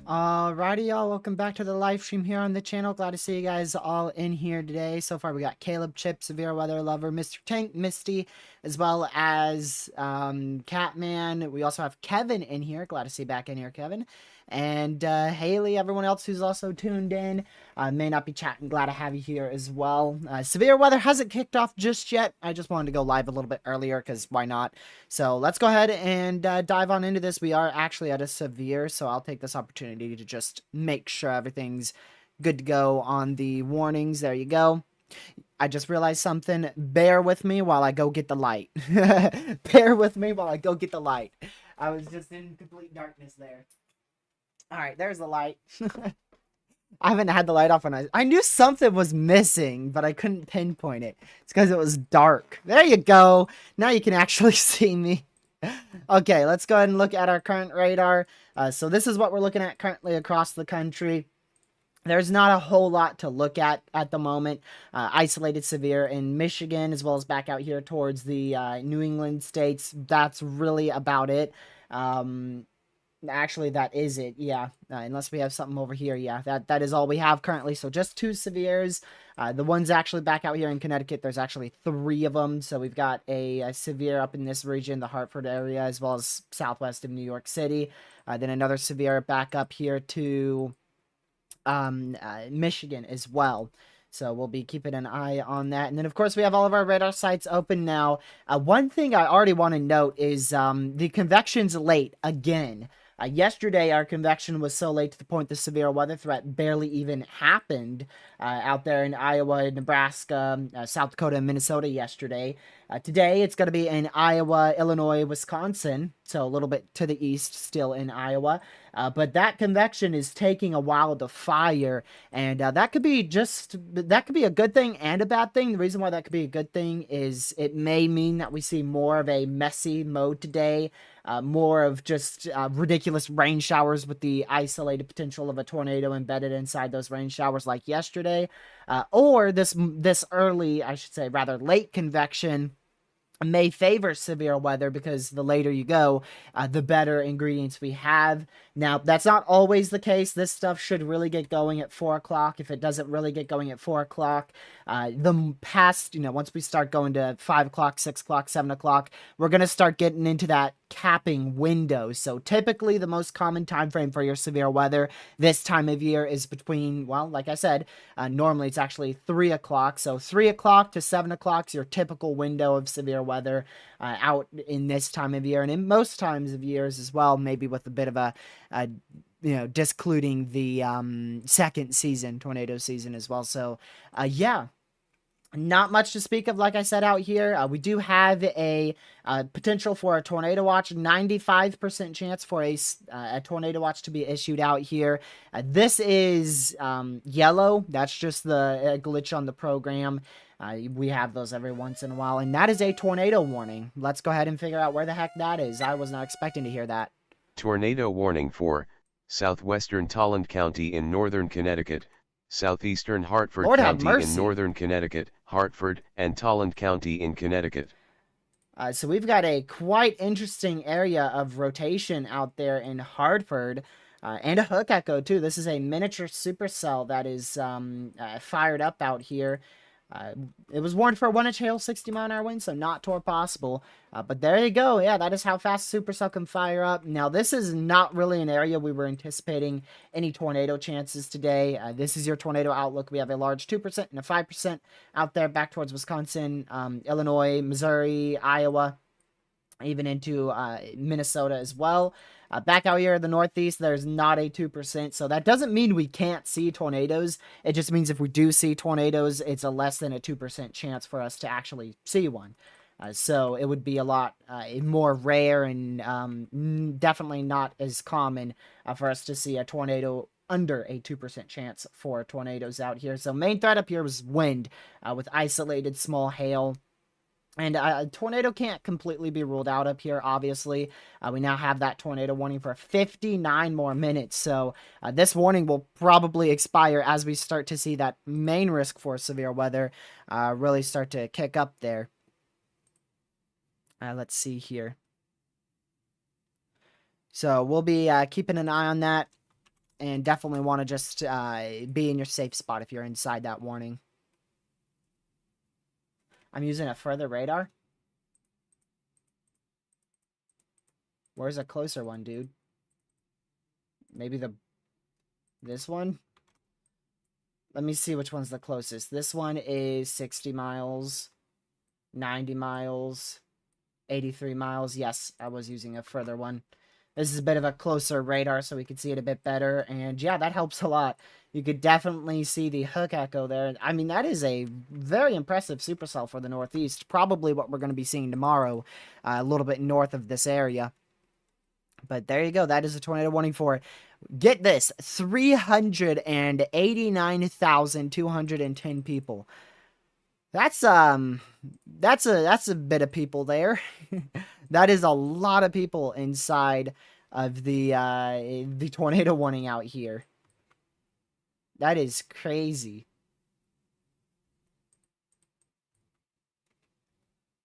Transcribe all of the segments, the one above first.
Alrighty, y'all. Welcome back to the live stream here on the channel. Glad to see you guys all in here today. So far, we got Caleb, Chip, Severe Weather Lover, Mr. Tank, Misty, as well as Catman. We also have Kevin in here. Glad to see you back in here, Kevin. And Haley, everyone else who's also tuned in. May not be chatting. Glad to have you here as well. Severe Weather hasn't kicked off just yet. I just wanted to go live a little bit earlier because why not? So let's go ahead and dive on into this. We are actually at a severe, so I'll take this opportunity to just make sure everything's good to go on the warnings. There you go. I just realized something. Bear with me while I go get the light. Bear with me while I go get the light. I was just in complete darkness there. All right, there's the light. I haven't had the light off when I knew something was missing, but I couldn't pinpoint it. It's because it was dark. There you go. Now you can actually see me. Okay, let's go ahead and look at our current radar. So this is what we're looking at currently across the country. There's not a whole lot to look at the moment. Isolated severe in Michigan, as well as back out here towards the New England states. That's really about it. Actually, that is it. Yeah, unless we have something over here. Yeah, that is all we have currently. So just 2 severes. The ones actually back out here in Connecticut, there's actually 3 of them. So we've got a severe up in this region, the Hartford area, as well as southwest of New York City. Then another severe back up here to Michigan as well. So we'll be keeping an eye on that. And then, of course, we have all of our radar sites open now. One thing I already want to note is the convection's late again. Yesterday, our convection was so late to the point the severe weather threat barely even happened out there in Iowa, Nebraska, South Dakota, and Minnesota yesterday. Today, it's going to be in Iowa, Illinois, Wisconsin, so a little bit to the east still in Iowa. But that convection is taking a while to fire, and that could be a good thing and a bad thing. The reason why that could be a good thing is it may mean that we see more of a messy mode today. More of just ridiculous rain showers with the isolated potential of a tornado embedded inside those rain showers like yesterday. Or this early, I should say, rather late convection may favor severe weather because the later you go, the better ingredients we have. Now, that's not always the case. This stuff should really get going at 4 o'clock. If it doesn't really get going at 4 o'clock, the past, once we start going to 5 o'clock, 6 o'clock, 7 o'clock, we're going to start getting into that capping window. So typically the most common time frame for your severe weather this time of year is between, well, like I said, normally it's actually 3 o'clock. So 3 o'clock to 7 o'clock is your typical window of severe weather out in this time of year, and in most times of years as well, maybe with a bit of a discluding the second season, tornado season as well. So yeah, Not much to speak of, like I said, out here. We do have a potential for a tornado watch, 95% chance for a tornado watch to be issued out here. This is yellow. That's just the glitch on the program. We have those every once in a while, and that is a tornado warning. Let's go ahead and figure out where the heck that is. I was not expecting to hear that. Tornado warning for southwestern Tolland County in northern Connecticut, southeastern Hartford Lord have County in mercy. northern Connecticut, Hartford and Tolland County in Connecticut. So we've got a quite interesting area of rotation out there in Hartford, and a hook echo too. This is a miniature supercell that is fired up out here. Uh, it was warned for a 1-inch hail, 60-mile-an-hour wind, so not tour possible. But there you go. Yeah, that is how fast supercell can fire up. Now, this is not really an area we were anticipating any tornado chances today. This is your tornado outlook. We have a large 2% and a 5% out there back towards Wisconsin, Illinois, Missouri, Iowa, even into Minnesota as well. Back out here in the Northeast, there's not a 2%, so that doesn't mean we can't see tornadoes. It just means if we do see tornadoes, it's a less than a 2% chance for us to actually see one. So it would be a lot more rare and definitely not as common for us to see a tornado under a 2% chance for tornadoes out here. So main threat up here was wind with isolated small hail. And a tornado can't completely be ruled out up here, obviously. We now have that tornado warning for 59 more minutes. So this warning will probably expire as we start to see that main risk for severe weather really start to kick up there. Let's see here. So we'll be keeping an eye on that. And definitely want to just be in your safe spot if you're inside that warning. I'm using a further radar. Where's a closer one, dude? Maybe this one? Let me see which one's the closest. This one is 60 miles, 90 miles, 83 miles. Yes, I was using a further one. This is a bit of a closer radar so we could see it a bit better. And yeah, that helps a lot. You could definitely see the hook echo there. I mean, that is a very impressive supercell for the Northeast. Probably what we're going to be seeing tomorrow, a little bit north of this area. But there you go. That is a tornado warning for, get this, 389,210 people. That's a bit of people there. That is a lot of people inside of the tornado warning out here. That is crazy.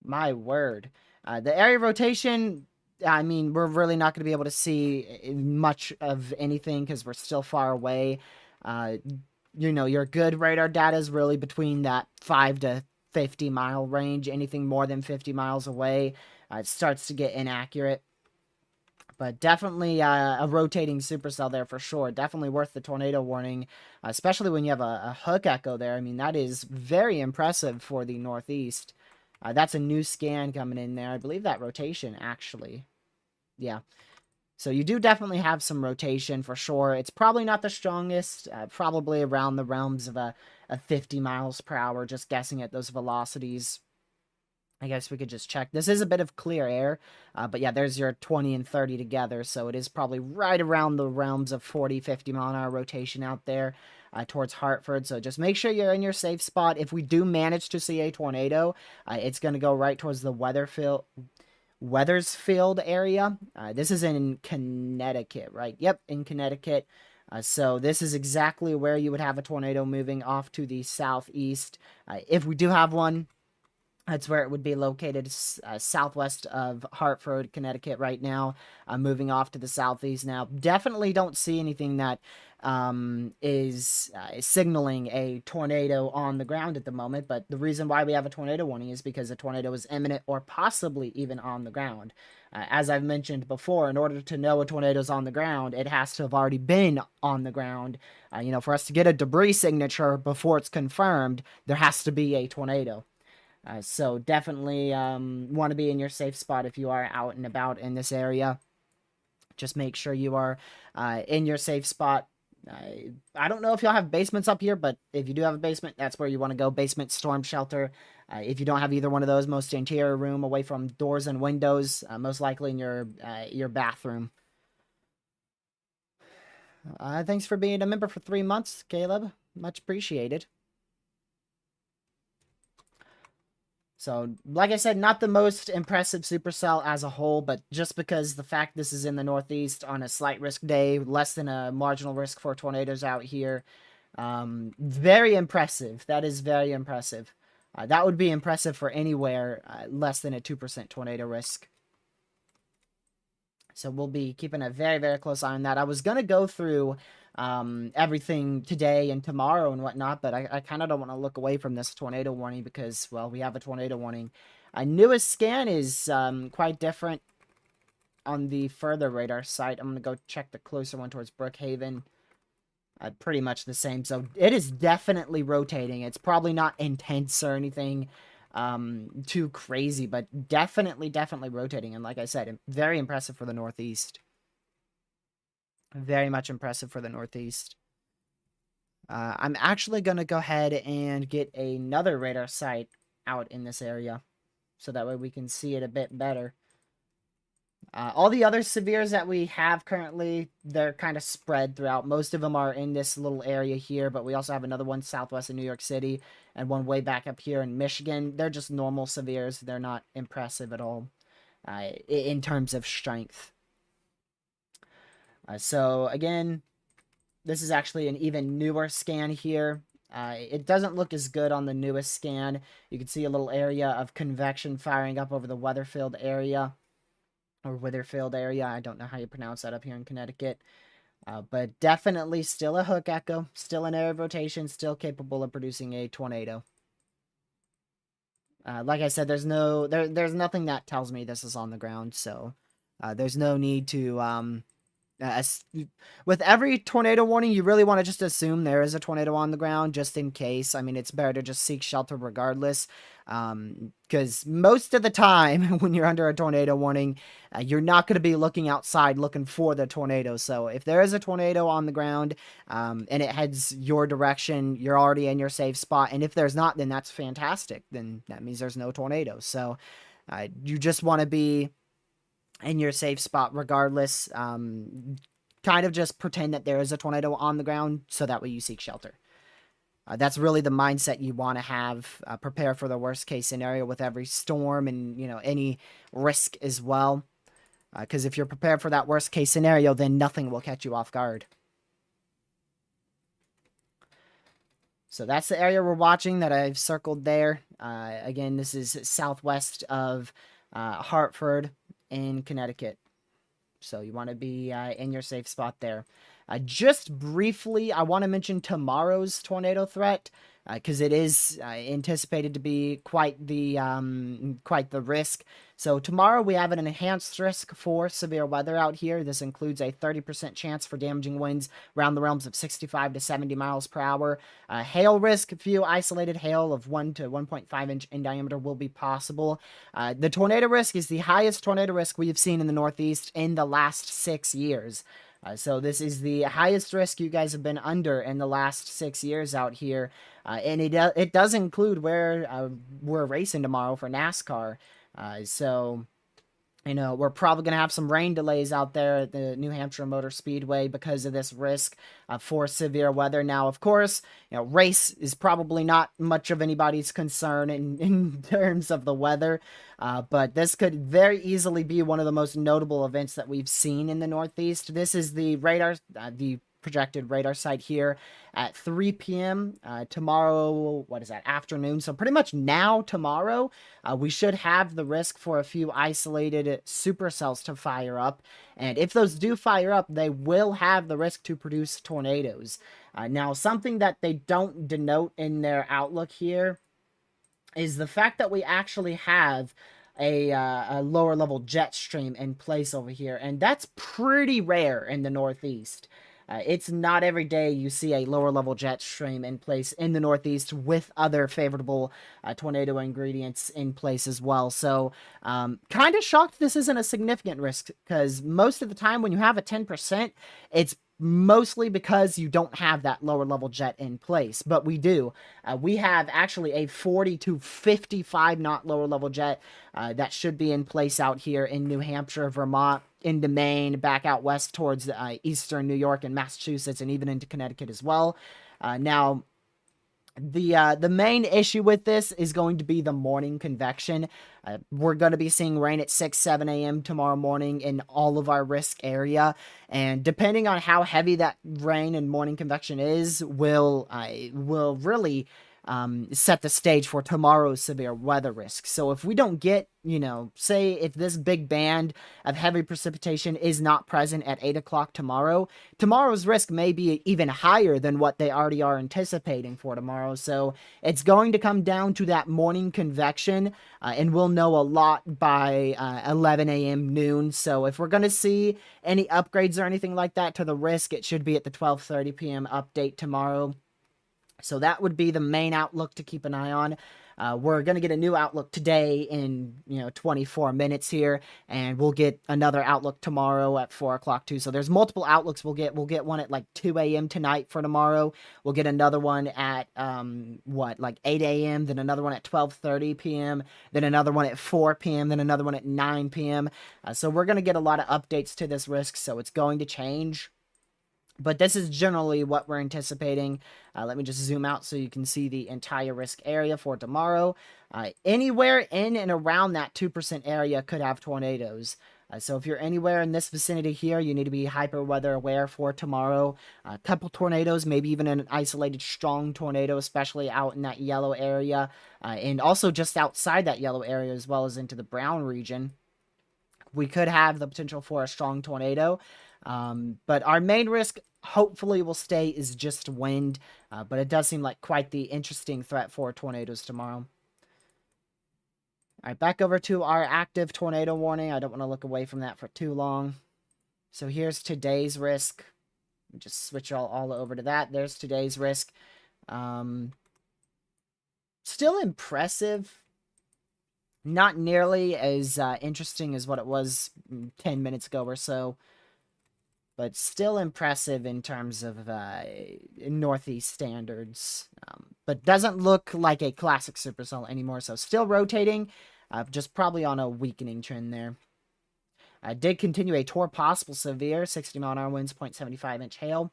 My word. The area rotation, I mean, we're really not going to be able to see much of anything because we're still far away. You know, your good radar data is really between that 5 to 50 mile range. Anything more than 50 miles away, it starts to get inaccurate. But definitely a rotating supercell there for sure. Definitely worth the tornado warning, especially when you have a hook echo there. I mean, that is very impressive for the Northeast. That's a new scan coming in there. I believe that rotation, actually. Yeah. So you do definitely have some rotation for sure. It's probably not the strongest, probably around the realms of a 50 miles per hour, just guessing at those velocities. I guess we could just check. This is a bit of clear air, but yeah, there's your 20 and 30 together, so it is probably right around the realms of 40, 50 mile an hour rotation out there towards Hartford. So just make sure you're in your safe spot. If we do manage to see a tornado, it's going to go right towards the Weathersfield area. This is in Connecticut, right? Yep, in Connecticut. So this is exactly where you would have a tornado moving off to the southeast. If we do have one, that's where it would be located, southwest of Hartford, Connecticut right now, moving off to the southeast now. Definitely don't see anything that is signaling a tornado on the ground at the moment, but the reason why we have a tornado warning is because a tornado is imminent or possibly even on the ground. As I've mentioned before, in order to know a tornado is on the ground, it has to have already been on the ground. You know, for us to get a debris signature before it's confirmed, there has to be a tornado. So definitely want to be in your safe spot if you are out and about in this area. Just make sure you are in your safe spot I don't know if y'all have basements up here, but if you do have a basement, that's where you want to go. Basement, storm shelter. If you don't have either one of those, most interior room away from doors and windows, most likely in your bathroom. Thanks for being a member for 3 months, Caleb. Much appreciated. So, like I said, not the most impressive supercell as a whole, but just because the fact this is in the Northeast on a slight risk day, less than a marginal risk for tornadoes out here, very impressive. That is very impressive. That would be impressive for anywhere less than a 2% tornado risk. So we'll be keeping a very, very close eye on that. I was going to go through everything today and tomorrow and whatnot, but I kind of don't want to look away from this tornado warning because, well, we have a tornado warning. Newest scan is quite different on the further radar site. I'm going to go check the closer one towards Brookhaven. Pretty much the same. So it is definitely rotating. It's probably not intense or anything too crazy, but definitely rotating. And like I said, very impressive for the Northeast. Very much impressive for the Northeast. I'm actually going to go ahead and get another radar site out in this area so that way we can see it a bit better. All the other severes that we have currently, they're kind of spread throughout. Most of them are in this little area here, but we also have another one southwest of New York City and one way back up here in Michigan. They're just normal severes. They're not impressive at all in terms of strength. So again, this is actually an even newer scan here. It doesn't look as good on the newest scan. You can see a little area of convection firing up over the Weatherfield area. Or Witherfield area. I don't know how you pronounce that up here in Connecticut. But definitely still a hook echo, still an area of rotation, still capable of producing a tornado. Like I said, there's nothing that tells me this is on the ground, so there's no need to with every tornado warning, you really want to just assume there is a tornado on the ground just in case. I mean, it's better to just seek shelter regardless. Because most of the time when you're under a tornado warning, you're not going to be looking outside looking for the tornado. So if there is a tornado on the ground and it heads your direction, you're already in your safe spot. And if there's not, then that's fantastic. Then that means there's no tornado. So you just want to be in your safe spot regardless. Kind of just pretend that there is a tornado on the ground so that way you seek shelter. That's really the mindset you want to have. Prepare for the worst case scenario with every storm and, any risk as well. Because if you're prepared for that worst case scenario, then nothing will catch you off guard. So that's the area we're watching that I've circled there. Again, this is southwest of Hartford in Connecticut. So you want to be in your safe spot there. Just briefly, I want to mention tomorrow's tornado threat because it is anticipated to be quite the risk. So tomorrow we have an enhanced risk for severe weather out here. This includes a 30% chance for damaging winds around the realms of 65 to 70 miles per hour. Hail risk, a few isolated hail of 1 to 1.5 inch in diameter will be possible. The tornado risk is the highest tornado risk we have seen in the Northeast in the last 6 years. So this is the highest risk you guys have been under in the last 6 years out here. And it does include where we're racing tomorrow for NASCAR. So, we're probably going to have some rain delays out there at the New Hampshire Motor Speedway because of this risk for severe weather. Now, of course, race is probably not much of anybody's concern in terms of the weather, but this could very easily be one of the most notable events that we've seen in the Northeast. This is the projected radar site here at 3 p.m. Tomorrow, afternoon. So pretty much now, tomorrow, we should have the risk for a few isolated supercells to fire up. And if those do fire up, they will have the risk to produce tornadoes. Now, something that they don't denote in their outlook here is the fact that we actually have a lower level jet stream in place over here. And that's pretty rare in the Northeast. It's not every day you see a lower level jet stream in place in the Northeast with other favorable tornado ingredients in place as well. So kind of shocked this isn't a significant risk because most of the time when you have a 10%, it's mostly because you don't have that lower level jet in place, but we do. We have actually a 40 to 55 knot lower level jet that should be in place out here in New Hampshire, Vermont, into Maine, back out west towards eastern New York and Massachusetts, and even into Connecticut as well. Now, the main issue with this is going to be the morning convection. We're going to be seeing rain at 6, 7 a.m. tomorrow morning in all of our risk area. And depending on how heavy that rain and morning convection is, will really set the stage for tomorrow's severe weather risk. So if we don't get, say if this big band of heavy precipitation is not present at 8 o'clock tomorrow, tomorrow's risk may be even higher than what they already are anticipating for tomorrow. So it's going to come down to that morning convection, and we'll know a lot by 11 a.m. noon. So if we're going to see any upgrades or anything like that to the risk, it should be at the 12:30 p.m. update tomorrow. So that would be the main outlook to keep an eye on. We're going to get a new outlook today in 24 minutes here, and we'll get another outlook tomorrow at 4 o'clock too. So there's multiple outlooks we'll get one at like 2 a.m. tonight for tomorrow. We'll get another one at like 8 a.m., then another one at 12:30 p.m., then another one at 4 p.m., then another one at 9 p.m. So we're going to get a lot of updates to this risk, so it's going to change. But this is generally what we're anticipating. Let me just zoom out so you can see the entire risk area for tomorrow. Anywhere in and around that 2% area could have tornadoes. So if you're anywhere in this vicinity here, you need to be hyper weather aware for tomorrow. A couple tornadoes, maybe even an isolated strong tornado, especially out in that yellow area. And also just outside that yellow area as well as into the brown region. We could have the potential for a strong tornado. But our main risk, hopefully, will stay is just wind. But it does seem like quite the interesting threat for tornadoes tomorrow. All right, back over to our active tornado warning. I don't want to look away from that for too long. So here's today's risk. Just switch all over to that. There's today's risk. Still impressive. Not nearly as interesting as what it was 10 minutes ago or so. But still impressive in terms of Northeast standards. But doesn't look like a classic supercell anymore. So still rotating, just probably on a weakening trend there. Did continue a tour possible severe, 60-mile-an-hour winds, 0.75-inch hail.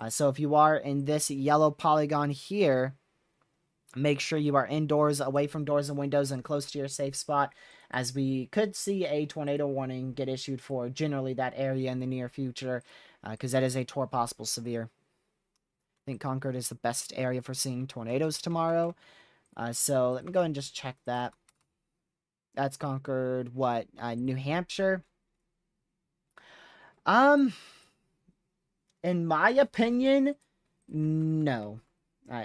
So if you are in this yellow polygon here, make sure you are indoors, away from doors and windows, and close to your safe spot, as we could see a tornado warning get issued for generally that area in the near future, because that is a tour possible severe. I think Concord is the best area for seeing tornadoes tomorrow. So let me go and just check that. That's Concord, what, New Hampshire? In my opinion, no.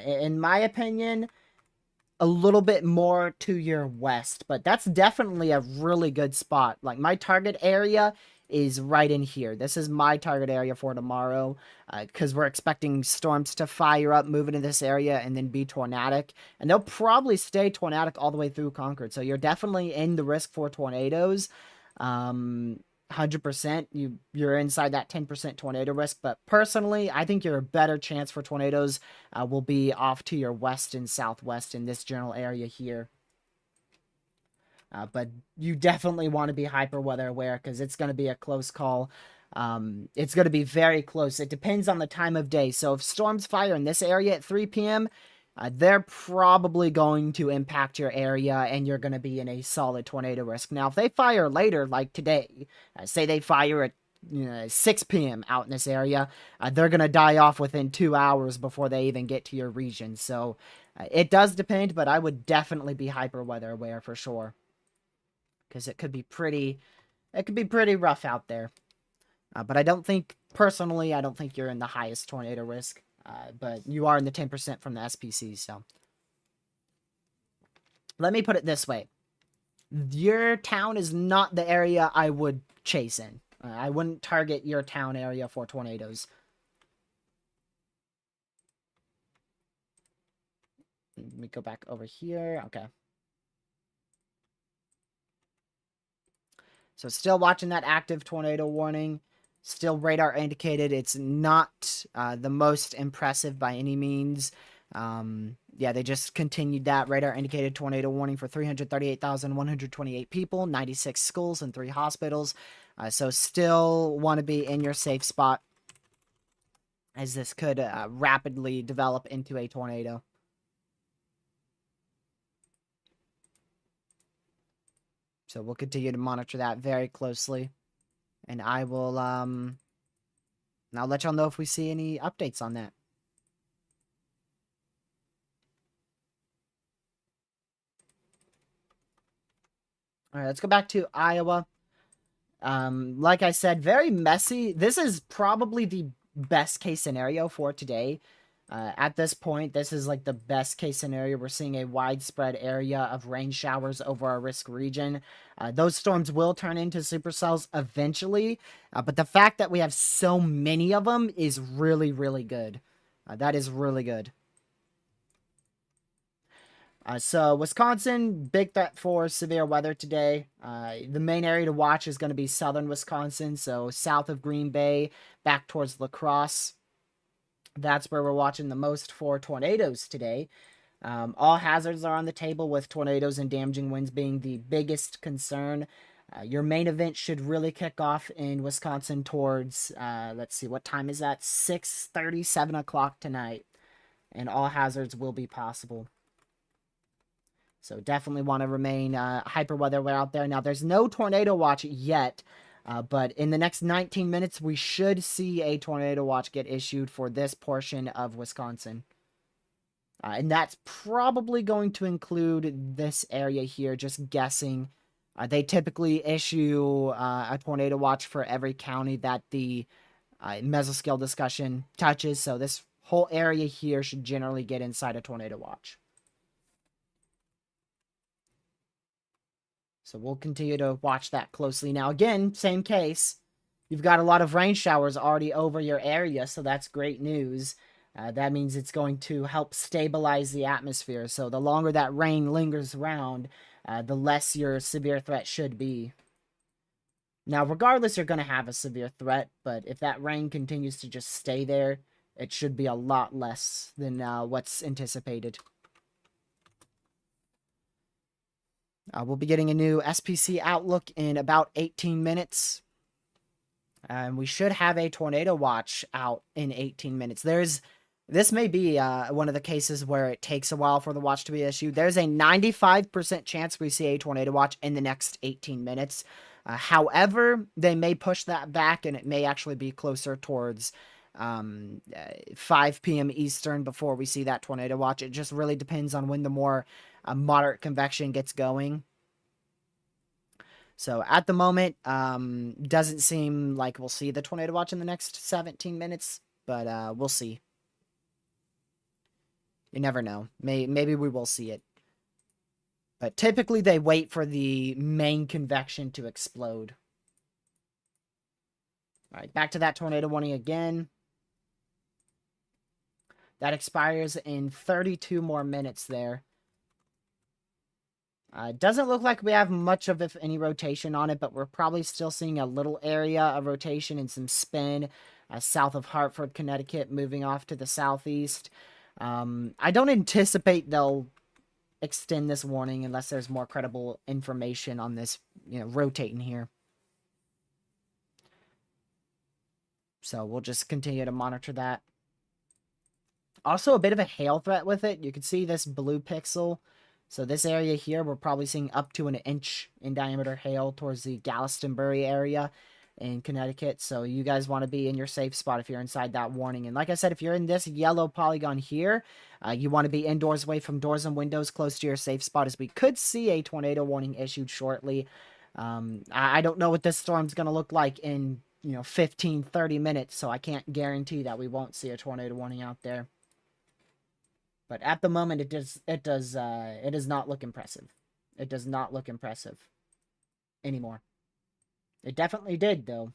In my opinion, a little bit more to your west, but that's definitely a really good spot. Like, my target area is right in here. This is my target area for tomorrow, because we're expecting storms to fire up, move into this area, and then be tornadic. And they'll probably stay tornadic all the way through Concord. So you're definitely in the risk for tornadoes. 100%. You're inside that 10% tornado risk. But personally, I think your better chance for tornadoes will be off to your west and southwest in this general area here. But you definitely want to be hyper weather aware, because it's going to be a close call. It's going to be very close. It depends on the time of day. So if storms fire in this area at 3 p.m., they're probably going to impact your area, and you're going to be in a solid tornado risk. Now, if they fire later, like today, say they fire at 6 p.m. out in this area, they're going to die off within 2 hours before they even get to your region. So it does depend, but I would definitely be hyper weather aware for sure, because it could be pretty rough out there. But I don't think, personally, I don't think you're in the highest tornado risk. But you are in the 10% from the SPC, so. Let me put it this way. Your town is not the area I would chase in. I wouldn't target your town area for tornadoes. Let me go back over here. Okay. So still watching that active tornado warning. Still radar indicated. It's not the most impressive by any means. Yeah, they just continued that. Radar indicated tornado warning for 338,128 people, 96 schools, and 3 hospitals. So still want to be in your safe spot, as this could rapidly develop into a tornado. So we'll continue to monitor that very closely. And I'll let y'all know if we see any updates on that. All right, let's go back to Iowa. Like I said, very messy. This is probably the best case scenario for today. At this point, this is like the best case scenario. We're seeing a widespread area of rain showers over our risk region. Those storms will turn into supercells eventually, but the fact that we have so many of them is really, really good. That is really good. So Wisconsin, big threat for severe weather today. The main area to watch is going to be southern Wisconsin, so south of Green Bay, back towards La Crosse. That's where we're watching the most for tornadoes today. All hazards are on the table, with tornadoes and damaging winds being the biggest concern. Your main event should really kick off in Wisconsin towards, let's see, what time is that? 6:30, 7 o'clock tonight. And all hazards will be possible. So definitely want to remain hyper weather out there. Now, there's no tornado watch yet, but in the next 19 minutes, we should see a tornado watch get issued for this portion of Wisconsin. And that's probably going to include this area here, just guessing. They typically issue a tornado watch for every county that the mesoscale discussion touches. So this whole area here should generally get inside a tornado watch. So we'll continue to watch that closely. Now, again, same case. You've got a lot of rain showers already over your area, so that's great news. That means it's going to help stabilize the atmosphere. So the longer that rain lingers around, the less your severe threat should be. Now, regardless, you're going to have a severe threat, but if that rain continues to just stay there, it should be a lot less than what's anticipated. We'll be getting a new SPC outlook in about 18 minutes. And we should have a tornado watch out in 18 minutes. This may be one of the cases where it takes a while for the watch to be issued. There's a 95% chance we see a tornado watch in the next 18 minutes. However, they may push that back, and it may actually be closer towards 5 p.m. Eastern before we see that tornado watch. It just really depends on when the more moderate convection gets going. So at the moment, doesn't seem like we'll see the tornado watch in the next 17 minutes, but we'll see. You never know. Maybe we will see it. But typically they wait for the main convection to explode. All right, back to that tornado warning again. That expires in 32 more minutes there. Doesn't look like we have much of, if any, rotation on it, but we're probably still seeing a little area of rotation and some spin south of Hartford, Connecticut, moving off to the southeast. I don't anticipate they'll extend this warning unless there's more credible information on this, rotating here. So we'll just continue to monitor that. Also, a bit of a hail threat with it. You can see this blue pixel. So this area here, we're probably seeing up to 1 inch in diameter hail towards the Galveston-Bury area in Connecticut. So you guys want to be in your safe spot if you're inside that warning. And like I said, if you're in this yellow polygon here, you want to be indoors, away from doors and windows, close to your safe spot, as we could see a tornado warning issued shortly. I don't know what this storm's going to look like in 15, 30 minutes, so I can't guarantee that we won't see a tornado warning out there. But at the moment, it does not look impressive. It does not look impressive anymore. It definitely did, though.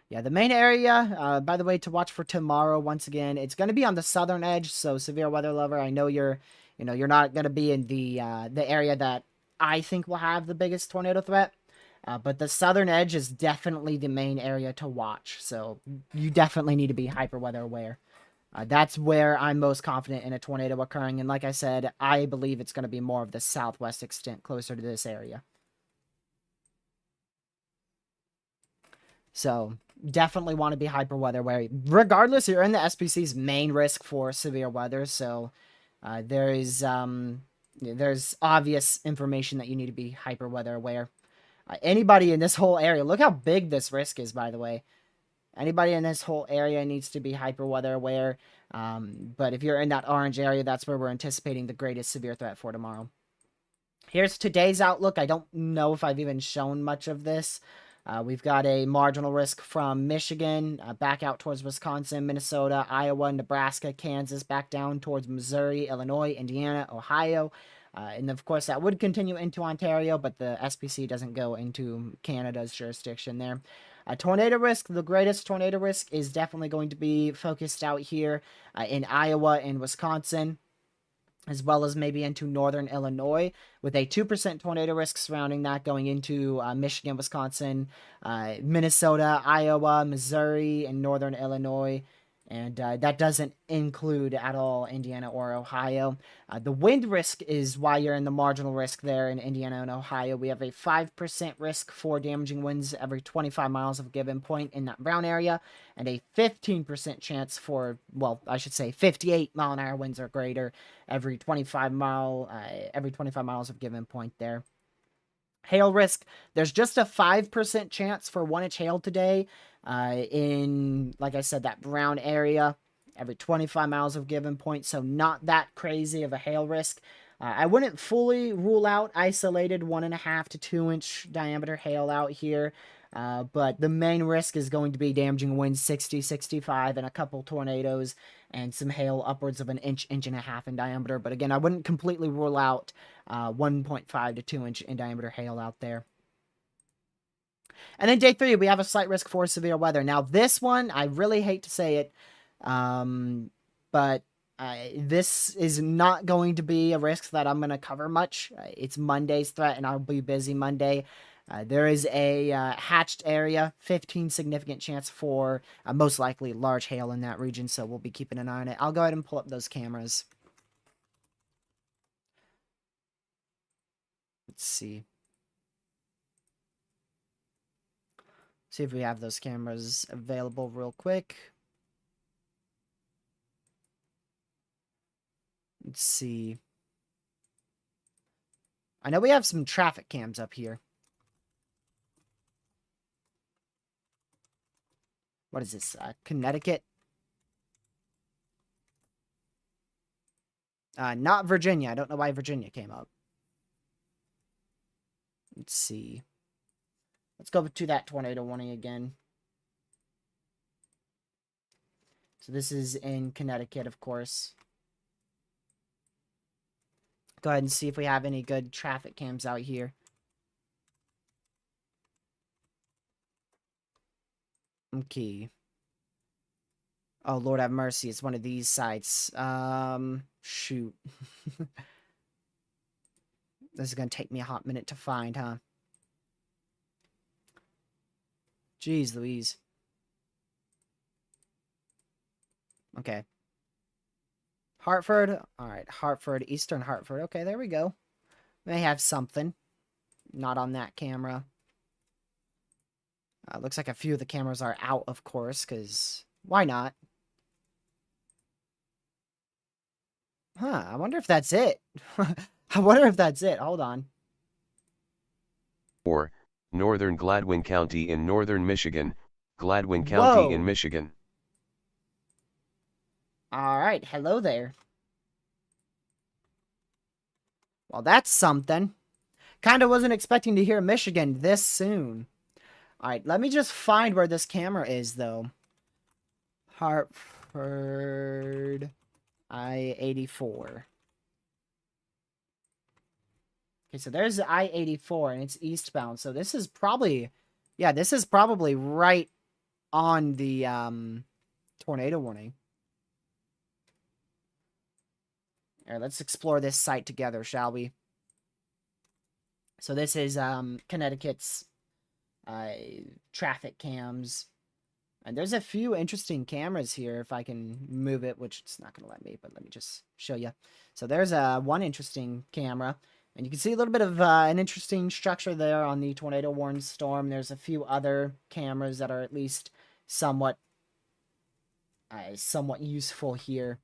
Yeah, the main area, by the way, to watch for tomorrow, once again, it's going to be on the southern edge. So severe weather lover, I know you're not going to be in the area that I think will have the biggest tornado threat. But the southern edge is definitely the main area to watch. So you definitely need to be hyper weather aware. That's where I'm most confident in a tornado occurring. And like I said, I believe it's going to be more of the southwest extent closer to this area. So definitely want to be hyper weather wary. Regardless, you're in the SPC's main risk for severe weather. So there's obvious information that you need to be hyper weather aware. Anybody in this whole area, look how big this risk is, by the way. Anybody in this whole area needs to be hyper weather aware. But if you're in that orange area, that's where we're anticipating the greatest severe threat for tomorrow. Here's today's outlook. I don't know if I've even shown much of this. We've got a marginal risk from Michigan, back out towards Wisconsin, Minnesota, Iowa, Nebraska, Kansas, back down towards Missouri, Illinois, Indiana, Ohio. And of course, that would continue into Ontario, but the SPC doesn't go into Canada's jurisdiction there. Tornado risk, the greatest tornado risk is definitely going to be focused out here in Iowa and Wisconsin, as well as maybe into northern Illinois, with a 2% tornado risk surrounding that going into Michigan, Wisconsin, Minnesota, Iowa, Missouri, and northern Illinois. And that doesn't include at all Indiana or Ohio. The wind risk is why you're in the marginal risk there in Indiana and Ohio. We have a 5% risk for damaging winds every 25 miles of a given point in that brown area, and a 15% chance for, well, I should say 58 mile an hour winds or greater every 25 miles of given point there. Hail risk, there's just a 5% chance for 1-inch hail today in, like I said, that brown area every 25 miles of given point, so not that crazy of a hail risk. I wouldn't fully rule out isolated 1.5 to 2-inch diameter hail out here, but the main risk is going to be damaging winds 60, 65, and a couple tornadoes, and some hail upwards of an inch, inch and a half in diameter. But again, I wouldn't completely rule out 1.5 to 2-inch in diameter hail out there. And then day 3, we have a slight risk for severe weather. Now, this one, I really hate to say it, but this is not going to be a risk that I'm going to cover much. It's Monday's threat, and I'll be busy Monday. There is a hatched area, 15 significant chance for most likely large hail in that region, so we'll be keeping an eye on it. I'll go ahead and pull up those cameras. Let's see. See if we have those cameras available real quick. Let's see. I know we have some traffic cams up here. What is this? Connecticut? Not Virginia. I don't know why Virginia came up. Let's see. Let's go to that tornado warning again. So this is in Connecticut, of course. Go ahead and see if we have any good traffic cams out here. Okay. Oh, Lord have mercy. It's one of these sites. Shoot. This is going to take me a hot minute to find, huh? Jeez Louise. Okay. Hartford. Alright, Hartford. Eastern Hartford. Okay, there we go. May have something. Not on that camera. Looks like a few of the cameras are out, of course, because why not? Huh, I wonder if that's it. I wonder if that's it. Hold on. Or, northern Gladwin County in northern Michigan, Gladwin County in Michigan. Alright, hello there. Well, that's something. Kinda wasn't expecting to hear Michigan this soon. Alright, let me just find where this camera is, though. Hartford I-84. Okay, so there's I-84, and it's eastbound. So this is probably... Yeah, this is probably right on the tornado warning. Alright, let's explore this site together, shall we? So this is Connecticut's uh, traffic cams. And there's a few interesting cameras here if I can move it, which it's not going to let me, but let me just show you. So there's one interesting camera, and you can see a little bit of an interesting structure there on the tornado warned storm. There's a few other cameras that are at least somewhat somewhat useful here,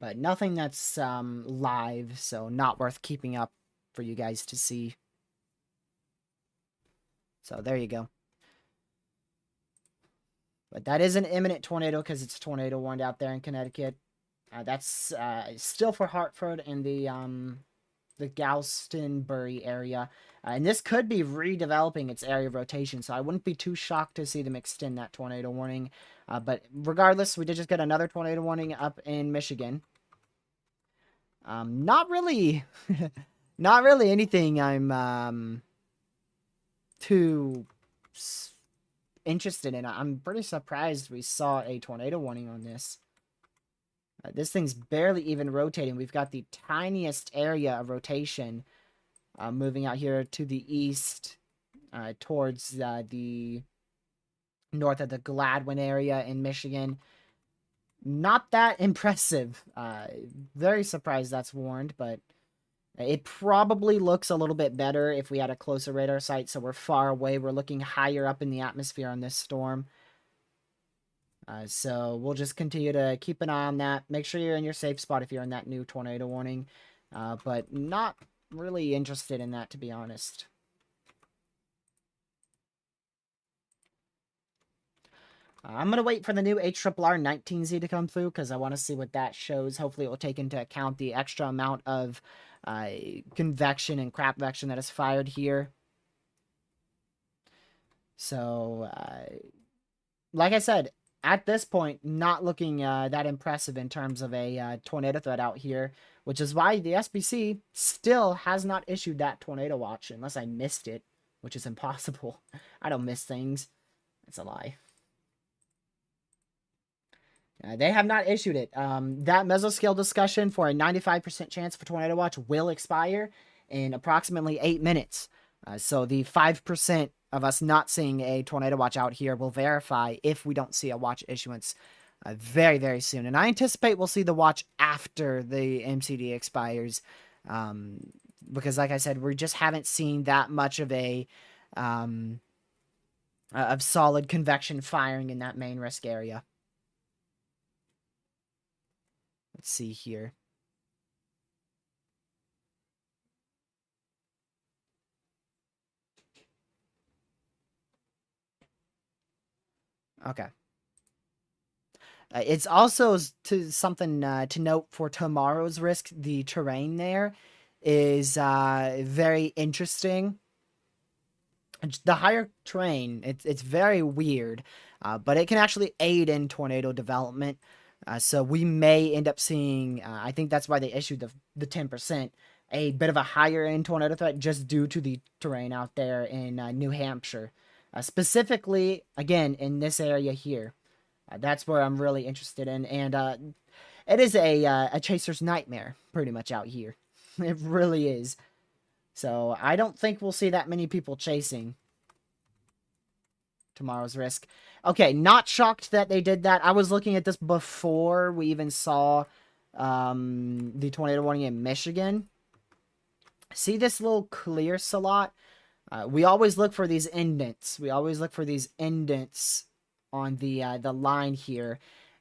but nothing that's live, so not worth keeping up for you guys to see. So there you go. But that is an imminent tornado because it's tornado warned out there in Connecticut. That's still for Hartford and the Galstonbury area. And this could be redeveloping its area of rotation, so I wouldn't be too shocked to see them extend that tornado warning. But regardless, we did just get another tornado warning up in Michigan. Not really, not really anything I'm too interested in. I'm pretty surprised we saw a tornado warning on this. This thing's barely even rotating. We've got the tiniest area of rotation moving out here to the east towards the north of the Gladwin area in Michigan. Not that impressive. Very surprised that's warned, but it probably looks a little bit better if we had a closer radar sight, so we're far away. We're looking higher up in the atmosphere on this storm. So we'll just continue to keep an eye on that. Make sure you're in your safe spot if you're in that new tornado warning. But not really interested in that, to be honest. I'm going to wait for the new HRRR 19Z to come through because I want to see what that shows. Hopefully it will take into account the extra amount of convection and crapvection that is fired here. So, like I said, at this point, not looking that impressive in terms of a tornado threat out here, which is why the SBC still has not issued that tornado watch, unless I missed it, which is impossible. I don't miss things. It's a lie. They have not issued it. That mesoscale discussion for a 95% chance for tornado watch will expire in approximately 8 minutes. So the 5% of us not seeing a tornado watch out here will verify if we don't see a watch issuance very, very soon. And I anticipate we'll see the watch after the MCD expires. Because like I said, we just haven't seen that much of a of solid convection firing in that main risk area. Let's see here. Okay. It's also something to note for tomorrow's risk. The terrain there is very interesting. The higher terrain, it's very weird, but it can actually aid in tornado development. So we may end up seeing, I think that's why they issued the 10%, a bit of a higher end tornado threat just due to the terrain out there in New Hampshire. Specifically, again, in this area here. That's where I'm really interested in. And it is a chaser's nightmare, pretty much out here. It really is. So I don't think we'll see that many people chasing tomorrow's risk. Okay, not shocked that they did that. I was looking at this before we even saw the tornado warning in Michigan. See this little clear slot? We always look for these indents. We always look for these indents on the line here.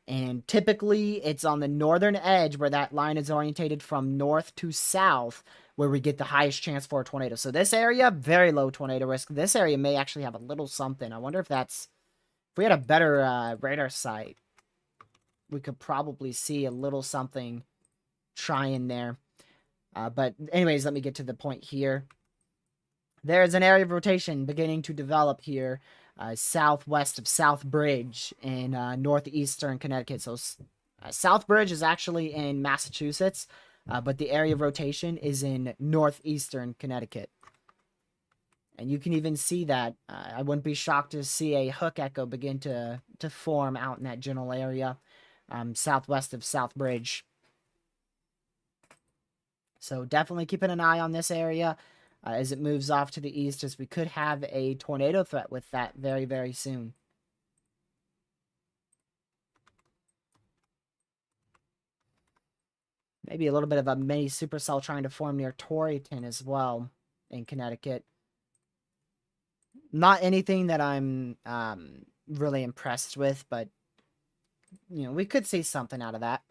And typically, it's on the northern edge where that line is orientated from north to south where we get the highest chance for a tornado. So this area, very low tornado risk. This area may actually have a little something. I wonder if that's... If we had a better radar sight, we could probably see a little something trying there. But anyways, let me get to the point here. There's an area of rotation beginning to develop here southwest of South Bridge in northeastern Connecticut. So South Bridge is actually in Massachusetts, but the area of rotation is in northeastern Connecticut. And you can even see that. I wouldn't be shocked to see a hook echo begin to form out in that general area southwest of South Bridge. So definitely keeping an eye on this area. as it moves off to the east, as we could have a tornado threat with that very, very soon. Maybe a little bit of a mini supercell trying to form near Torrington as well in Connecticut. Not anything that I'm really impressed with, but we could see something out of that.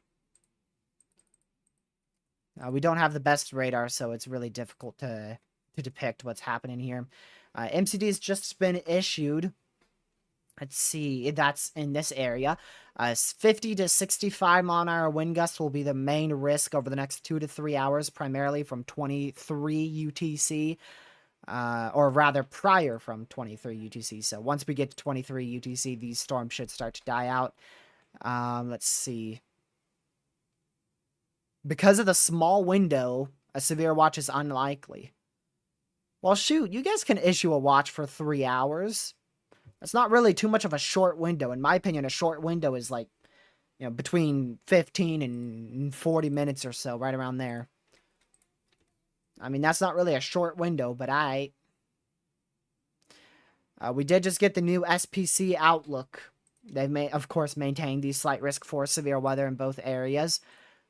We don't have the best radar, so it's really difficult to depict what's happening here. MCD's just been issued. Let's see, that's in this area. 50 to 65 mile-an-hour wind gusts will be the main risk over the next 2 to 3 hours, primarily from 23 UTC, or rather prior from 23 UTC. So once we get to 23 UTC, these storms should start to die out. Let's see. Because of the small window, a severe watch is unlikely. Well, shoot, you guys can issue a watch for 3 hours. That's not really too much of a short window. In my opinion, a short window is like, between 15 and 40 minutes or so, right around there. I mean, that's not really a short window, but we did just get the new SPC outlook. They've, of course, maintained the slight risk for severe weather in both areas.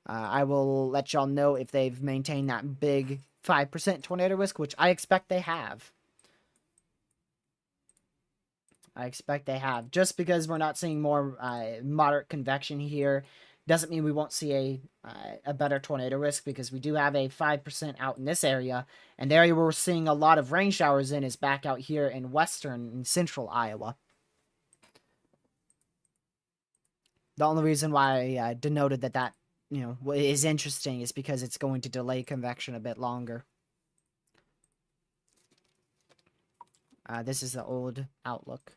I will let y'all know if they've maintained that big 5% tornado risk, which I expect they have. Just because we're not seeing more moderate convection here doesn't mean we won't see a better tornado risk, because we do have a 5% out in this area, and the area where we're seeing a lot of rain showers in is back out here in western and central Iowa. The only reason why I denoted that is interesting is because it's going to delay convection a bit longer. This is the old outlook.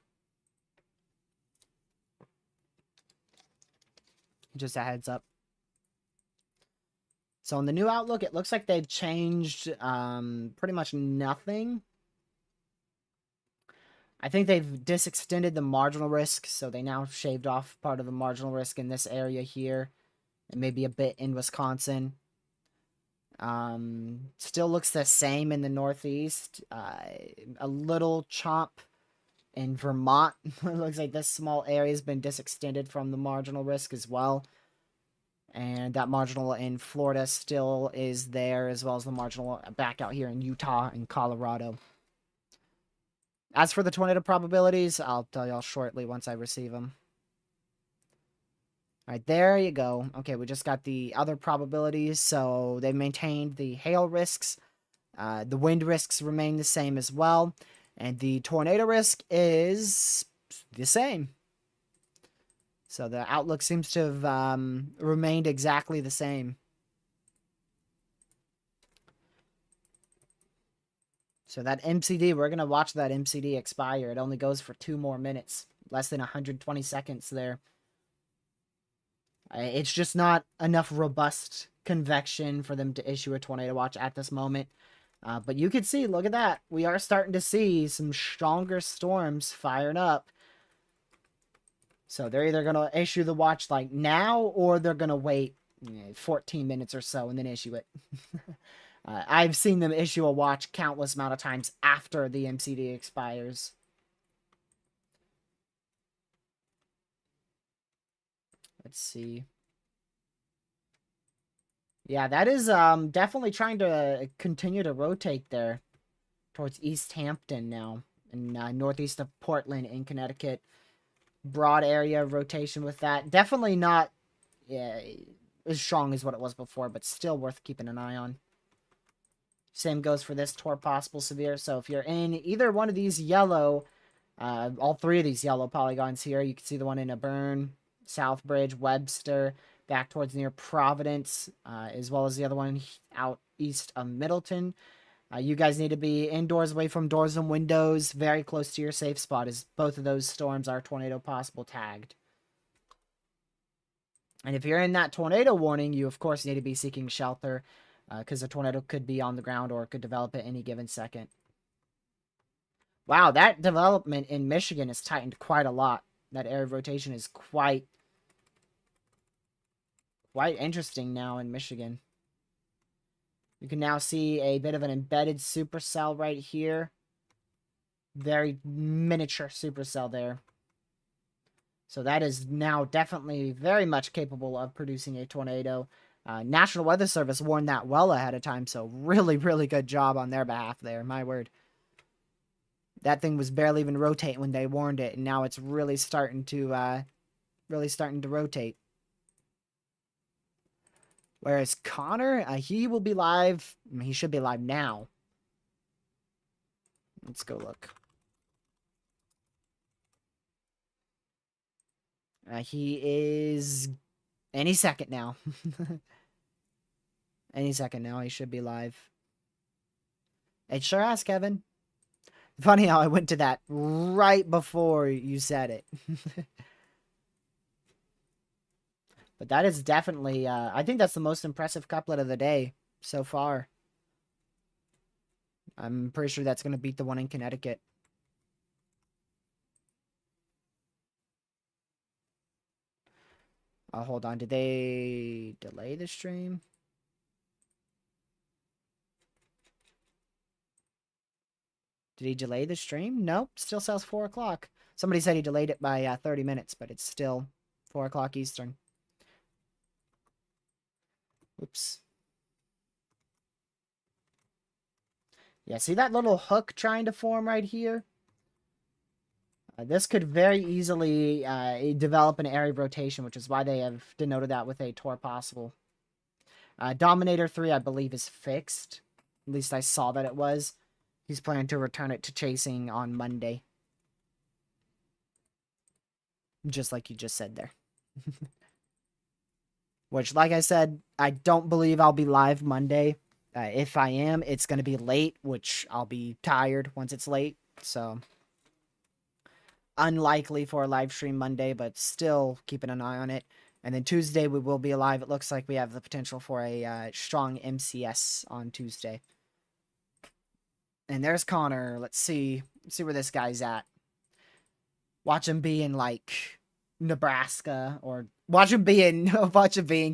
Just a heads up. So in the new outlook, it looks like they've changed pretty much nothing. I think they've disextended the marginal risk, so they now shaved off part of the marginal risk in this area here, and maybe a bit in Wisconsin. Still looks the same in the Northeast. A little chomp in Vermont. It looks like this small area has been disextended from the marginal risk as well. And that marginal in Florida still is there, as well as the marginal back out here in Utah and Colorado. As for the tornado probabilities, I'll tell y'all shortly once I receive them. All right, there you go. Okay, we just got the other probabilities. So they maintained the hail risks. The wind risks remain the same as well. And the tornado risk is the same. So the outlook seems to have remained exactly the same. So that MCD, we're going to watch that MCD expire. It only goes for 2 more minutes. Less than 120 seconds there. It's just not enough robust convection for them to issue a tornado watch at this moment. But you can see, look at that. We are starting to see some stronger storms firing up. So they're either going to issue the watch like now, or they're going to wait 14 minutes or so and then issue it. I've seen them issue a watch countless amount of times after the MCD expires. Let's see. Yeah, that is definitely trying to continue to rotate there towards East Hampton now, and northeast of Portland in Connecticut. Broad area rotation with that. Definitely not as strong as what it was before, but still worth keeping an eye on. Same goes for this Tor possible severe. So if you're in either one of these yellow, all 3 of these yellow polygons here, you can see the one in Auburn, Southbridge, Webster, back towards near Providence, as well as the other one out east of Middleton. You guys need to be indoors, away from doors and windows, very close to your safe spot, as both of those storms are tornado possible tagged. And if you're in that tornado warning, you of course need to be seeking shelter, because a tornado could be on the ground or it could develop at any given second. Wow, that development in Michigan has tightened quite a lot. That area of rotation is quite interesting now in Michigan. You can now see a bit of an embedded supercell right here. Very miniature supercell there. So that is now definitely very much capable of producing a tornado. National Weather Service warned that well ahead of time, so really, really good job on their behalf there. My word. That thing was barely even rotating when they warned it, and now it's really starting to rotate. Whereas Connor, he will be live. I mean, he should be live now. Let's go look. He is any second now. Any second now, he should be live. It sure has, Kevin. Funny how I went to that right before you said it. But that is definitely, I think that's the most impressive couplet of the day so far. I'm pretty sure that's going to beat the one in Connecticut. Hold on. Did they delay the stream? Did he delay the stream? Nope. Still says 4 o'clock. Somebody said he delayed it by 30 minutes, but it's still 4 o'clock Eastern. Oops. Yeah, see that little hook trying to form right here? This could very easily develop an area of rotation, which is why they have denoted that with a Tor possible. Dominator 3, I believe, is fixed. At least I saw that it was. He's planning to return it to chasing on Monday. Just like you just said there. Which, like I said, I don't believe I'll be live Monday. If I am, it's going to be late, which I'll be tired once it's late. So, unlikely for a live stream Monday, but still keeping an eye on it. And then Tuesday, we will be alive. It looks like we have the potential for a strong MCS on Tuesday. And there's Connor. Let's see where this guy's at. Watch him be in, like, Nebraska, or watch him be in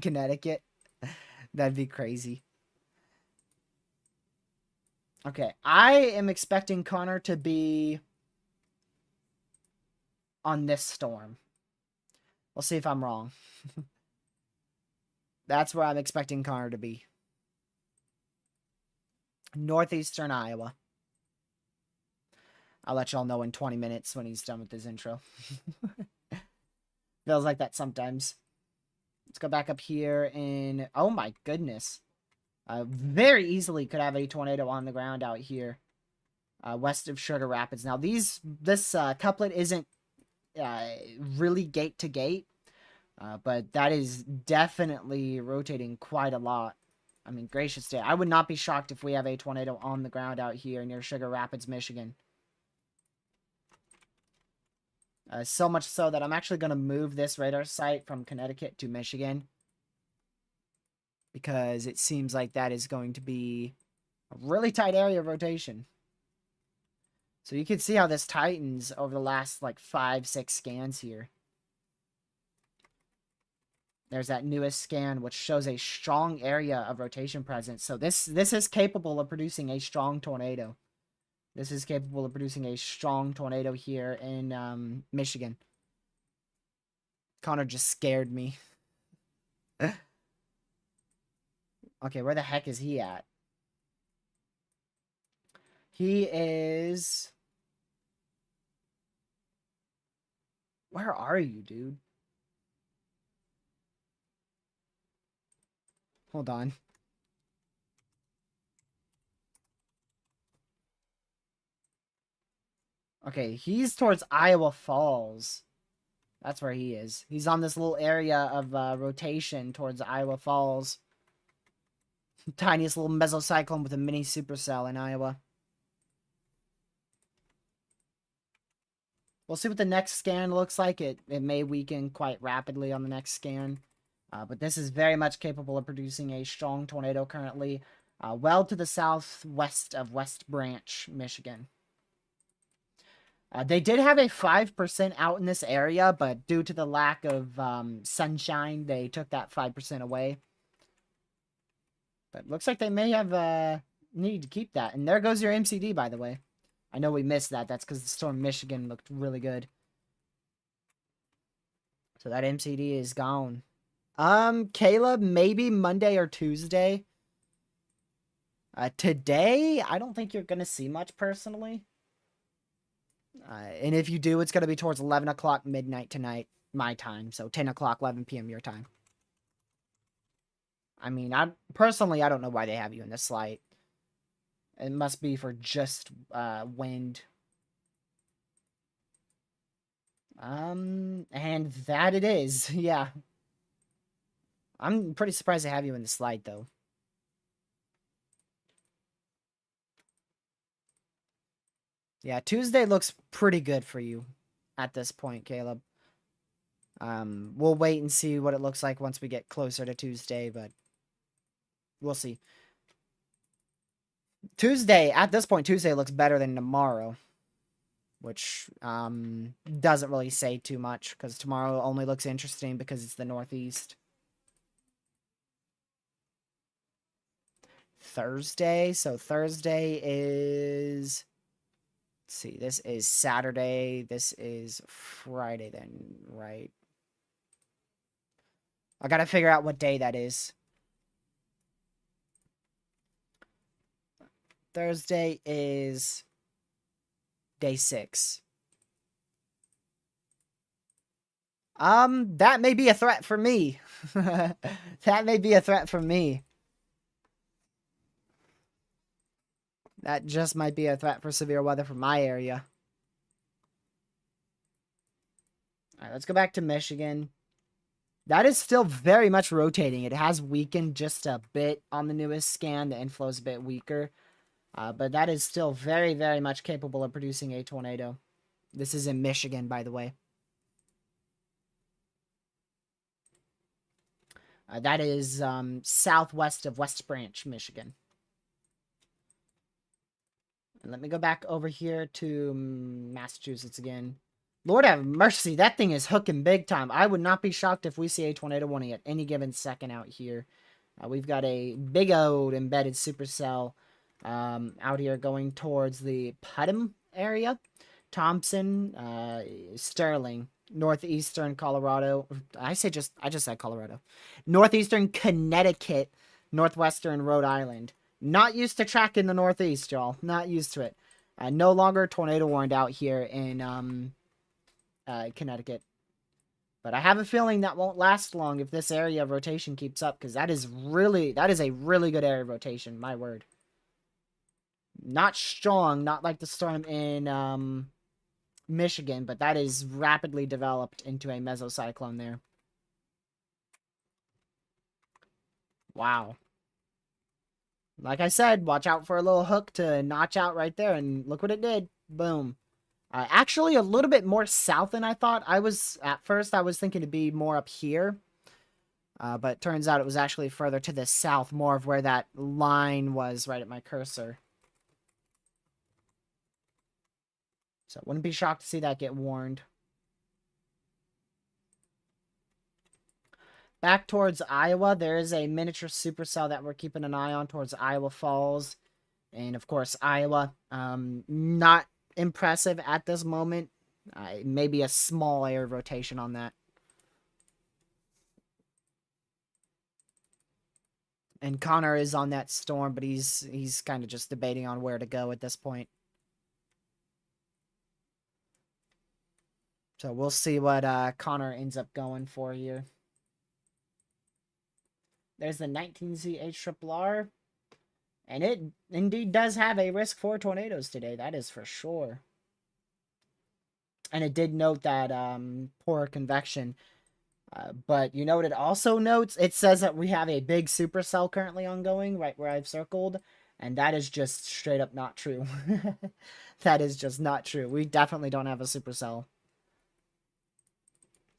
Connecticut. That'd be crazy. Okay, I am expecting Connor to be on this storm. We'll see if I'm wrong. That's where I'm expecting Connor to be. Northeastern Iowa. I'll let y'all know in 20 minutes when he's done with his intro. Feels like that sometimes. Let's go back up here and... Oh my goodness. Very easily could have a tornado on the ground out here. West of Sugar Rapids. Now, this couplet isn't really gate to gate. But that is definitely rotating quite a lot. I mean, gracious day. I would not be shocked if we have a tornado on the ground out here near Sugar Rapids, Michigan. So much so that I'm actually going to move this radar site from Connecticut to Michigan. Because it seems like that is going to be a really tight area of rotation. So you can see how this tightens over the last, like, 5-6 scans here. There's that newest scan, which shows a strong area of rotation presence. So this is capable of producing a strong tornado. This is capable of producing a strong tornado here in Michigan. Connor just scared me. Okay, where the heck is he at? He is... Where are you, dude? Hold on. Okay, he's towards Iowa Falls. That's where he is. He's on this little area of rotation towards Iowa Falls. Tiniest little mesocyclone with a mini supercell in Iowa. We'll see what the next scan looks like. It may weaken quite rapidly on the next scan. But this is very much capable of producing a strong tornado currently. Well to the southwest of West Branch, Michigan. They did have a 5% out in this area, but due to the lack of sunshine, they took that 5% away. But looks like they may have need to keep that. And there goes your MCD, by the way. I know we missed that. That's because the storm Michigan looked really good. So that MCD is gone. Caleb, maybe Monday or Tuesday. Today, I don't think you're gonna see much personally. And if you do, it's gonna be towards 11 o'clock midnight tonight, my time. So 10 o'clock, 11 p.m. your time. I mean, I don't know why they have you in this light. It must be for just wind. And that it is. Yeah. I'm pretty surprised they have you in the slide, though. Yeah, Tuesday looks pretty good for you at this point, Caleb. We'll wait and see what it looks like once we get closer to Tuesday, but we'll see. Tuesday, at this point, Tuesday looks better than tomorrow, which doesn't really say too much because tomorrow only looks interesting because it's the Northeast. Thursday, so Thursday is, let's see, this is Saturday, this is Friday then, right? I gotta figure out what day that is. Thursday is day 6. That may be a threat for me. That may be a threat for me. That just might be a threat for severe weather for my area. Alright, let's go back to Michigan. That is still very much rotating. It has weakened just a bit on the newest scan. The inflow is a bit weaker. But that is still very, very much capable of producing a tornado. This is in Michigan, by the way. That is southwest of West Branch, Michigan. And let me go back over here to Massachusetts again. Lord have mercy, that thing is hooking big time. I would not be shocked if we see a tornado warning at any given second out here. We've got a big old embedded supercell out here going towards the Putnam area. Thompson, Sterling, northeastern Colorado. I just said Colorado. Northeastern Connecticut, northwestern Rhode Island. Not used to tracking the Northeast, y'all. Not used to it. No longer tornado warned out here in Connecticut. But I have a feeling that won't last long if this area of rotation keeps up, because that is a really good area of rotation, my word. Not strong, not like the storm in Michigan, but that is rapidly developed into a mesocyclone there. Wow. Like I said, watch out for a little hook to notch out right there, and look what it did. Boom. Actually, a little bit more south than I thought. At first, I was thinking to be more up here. But it turns out it was actually further to the south, more of where that line was right at my cursor. So, wouldn't be shocked to see that get warned. Back towards Iowa, there is a miniature supercell that we're keeping an eye on towards Iowa Falls. And, of course, Iowa. Not impressive at this moment. Maybe a small air rotation on that. And Connor is on that storm, but he's kind of just debating on where to go at this point. So we'll see what Connor ends up going for here. There's the 19Z HRRR. And it indeed does have a risk for tornadoes today. That is for sure. And it did note that poor convection. But you know what it also notes? It says that we have a big supercell currently ongoing, right where I've circled. And that is just straight up not true. That is just not true. We definitely don't have a supercell.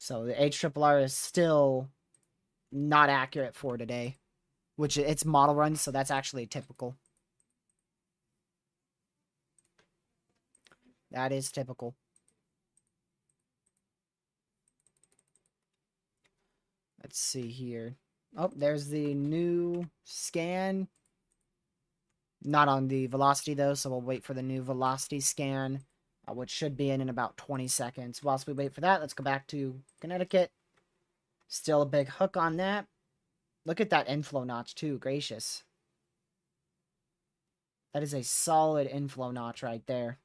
So the HRRR is still not accurate for today. Which it's model run, so that's actually typical. That is typical. Let's see here. Oh, there's the new scan. Not on the velocity, though, so we'll wait for the new velocity scan, which should be in about 20 seconds. Whilst we wait for that, let's go back to Connecticut. Still a big hook on that. Look at that inflow notch, too. Gracious. That is a solid inflow notch right there.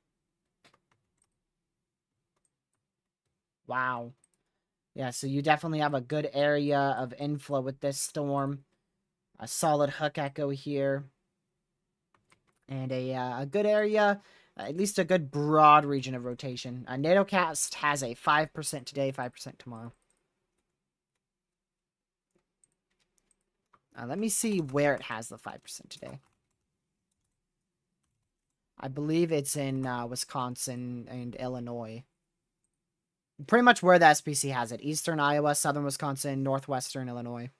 Wow. Yeah, so you definitely have a good area of inflow with this storm. A solid hook echo here. And a good area, at least a good broad region of rotation. NATOcast has a 5% today, 5% tomorrow. Let me see where it has the 5% today. I believe it's in Wisconsin and Illinois. Pretty much where the SPC has it. Eastern Iowa, Southern Wisconsin, Northwestern Illinois.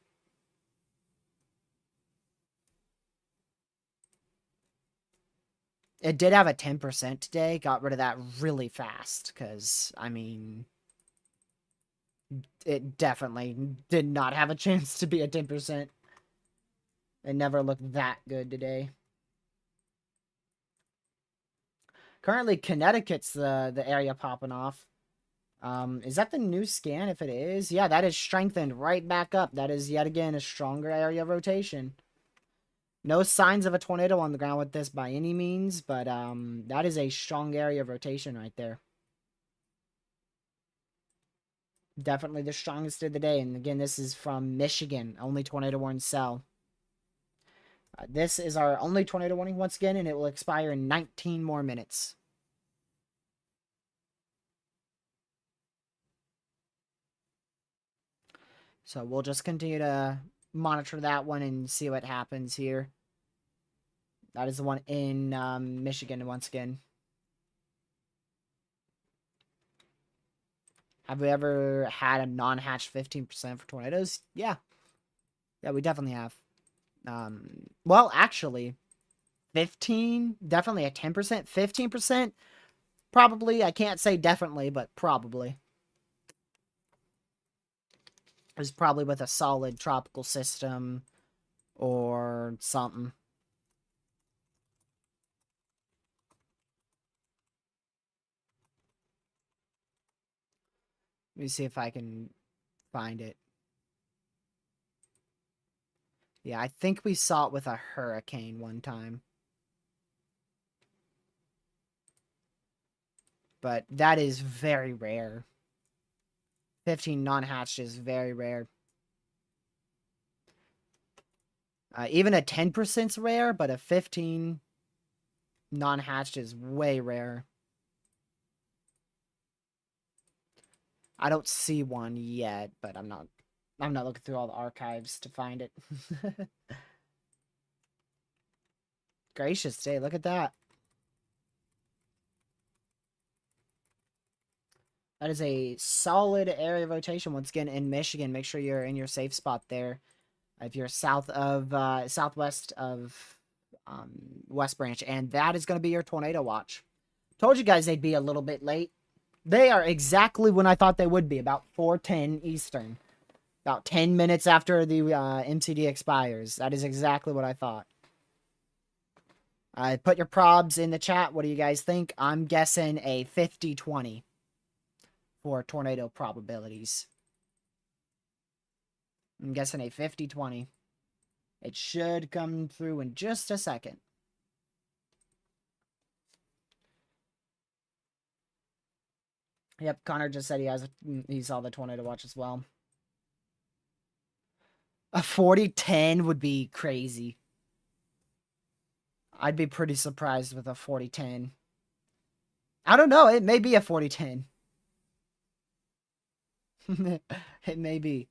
It did have a 10% today. Got rid of that really fast because, I mean, it definitely did not have a chance to be a 10%. It never looked that good today. Currently, Connecticut's the area popping off. Is that the new scan? If it is, yeah, that is strengthened right back up. That is yet again a stronger area of rotation. No signs of a tornado on the ground with this by any means, but that is a strong area of rotation right there. Definitely the strongest of the day. And again, this is from Michigan. Only tornado warning cell. This is our only tornado warning once again, and it will expire in 19 more minutes. So we'll just continue to monitor that one and see what happens here. That is the one in Michigan once again. Have we ever had a non-hatched 15% for tornadoes? Yeah. Yeah, we definitely have. Well, actually, 15, definitely a 10%. 15%, probably. I can't say definitely, but probably. It was probably with a solid tropical system or something. Let me see if I can find it. Yeah, I think we saw it with a hurricane one time. But that is very rare. 15 non-hatched is very rare. Even a 10% is rare, but a 15 non-hatched is way rare. I don't see one yet, but I'm not looking through all the archives to find it. Gracious day, look at that. That is a solid area of rotation once again in Michigan. Make sure you're in your safe spot there. If you're south of southwest of West Branch, and that is going to be your tornado watch. Told you guys they'd be a little bit late. They are exactly when I thought they would be, about 4:10 Eastern. About 10 minutes after the MCD expires. That is exactly what I thought. Put your probs in the chat. What do you guys think? I'm guessing a 50-20 for tornado probabilities. I'm guessing a 50-20. It should come through in just a second. Yep, Connor just said he saw the tornado watch as well. A 40-10 would be crazy. I'd be pretty surprised with a 40-10. I don't know. It may be a 40-10. It may be.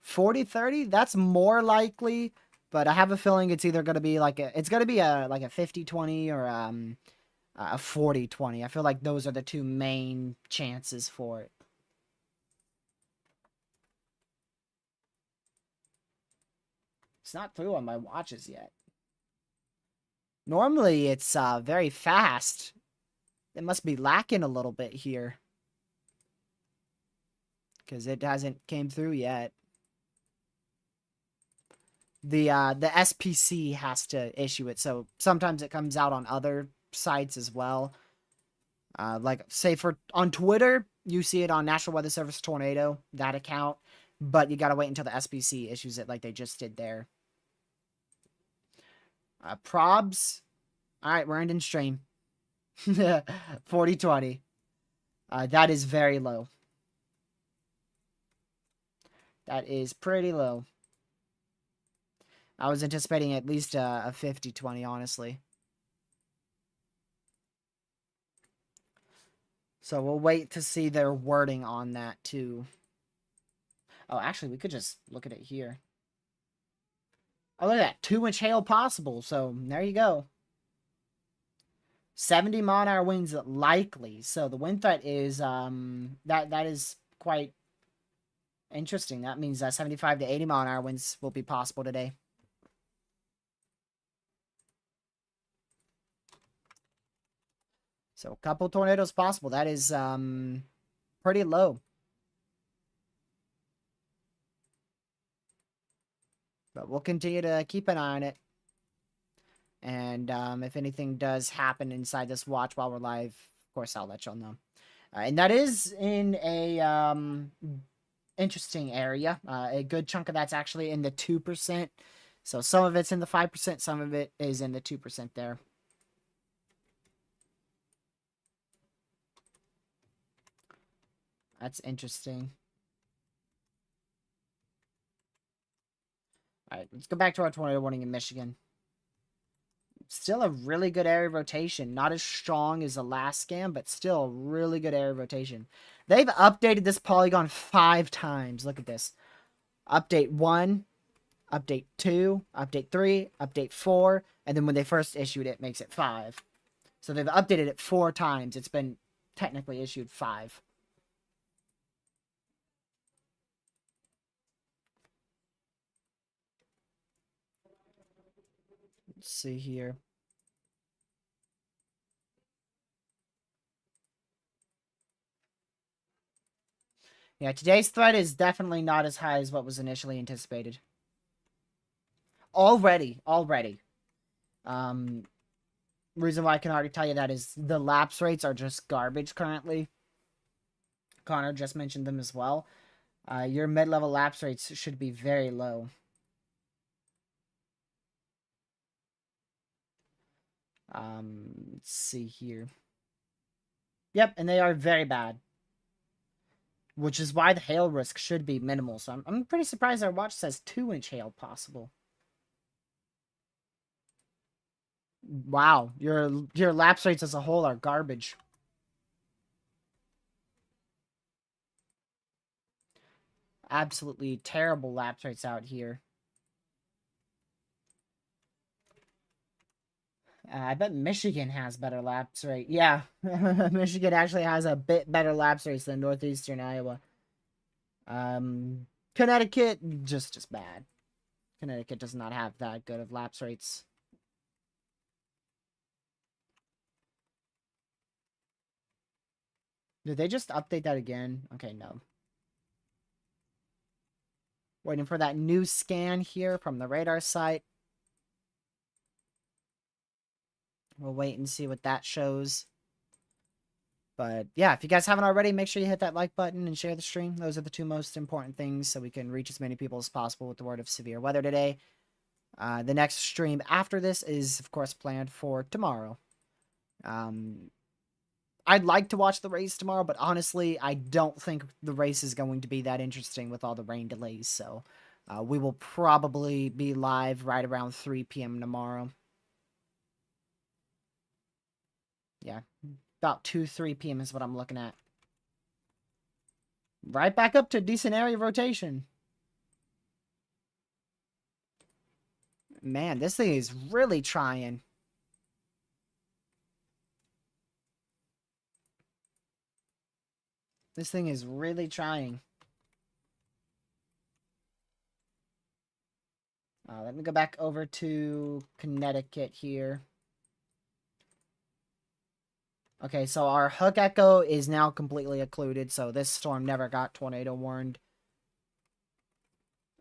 40-30, that's more likely, but I have a feeling it's either going to be like a 50-20 or a 40-20. I feel like those are the two main chances for it. It's not through on my watches yet. Normally, it's very fast. It must be lacking a little bit here. Because it hasn't came through yet. The SPC has to issue it. So sometimes it comes out on other sites as well. Like say on Twitter, you see it on National Weather Service Tornado, that account, but you gotta wait until the SPC issues it like they just did there. Probs. All right, we're ending stream. 4020. That is very low. That is pretty low. I was anticipating at least a 50-20, honestly. So we'll wait to see their wording on that, too. Oh, actually, we could just look at it here. Oh, look at that. 2-inch hail possible. So, there you go. 70 mile-an-hour winds likely. So, the wind threat is, that is quite interesting. That means 75 to 80 mile-an-hour winds will be possible today. So, a couple tornadoes possible. That is, pretty low. But we'll continue to keep an eye on it. And if anything does happen inside this watch while we're live, of course, I'll let y'all know. And that is in a interesting area. A good chunk of that's actually in the 2%. So some of it's in the 5%, some of it is in the 2% there. That's interesting. All right, let's go back to our tornado warning in Michigan. Still a really good area of rotation. Not as strong as the last scan, but still a really good area of rotation. They've updated this polygon 5 times. Look at this. Update 1, update 2, update 3, update 4, and then when they first issued it, makes it 5. So they've updated it 4 times. It's been technically issued 5. Let's see here. Yeah, today's threat is definitely not as high as what was initially anticipated. Already. Reason why I can already tell you that is the lapse rates are just garbage currently. Connor just mentioned them as well. Your mid-level lapse rates should be very low. Let's see here. Yep, and they are very bad. Which is why the hail risk should be minimal. So I'm pretty surprised our watch says 2-inch hail possible. Wow, your lapse rates as a whole are garbage. Absolutely terrible lapse rates out here. I bet Michigan has better lapse rate. Yeah, Michigan actually has a bit better lapse rates than northeastern Iowa. Connecticut, just bad. Connecticut does not have that good of lapse rates. Did they just update that again? Okay, no. Waiting for that new scan here from the radar site. We'll wait and see what that shows. But yeah, if you guys haven't already, make sure you hit that like button and share the stream. Those are the 2 most important things so we can reach as many people as possible with the word of severe weather today. The next stream after this is, of course, planned for tomorrow. I'd like to watch the race tomorrow, but honestly, I don't think the race is going to be that interesting with all the rain delays. So we will probably be live right around 3 p.m. tomorrow. Yeah, about 2-3 p.m. is what I'm looking at. Right back up to decent area rotation. Man, this thing is really trying. This thing is really trying. Let me go back over to Connecticut here. Okay, so our hook echo is now completely occluded, so this storm never got tornado warned.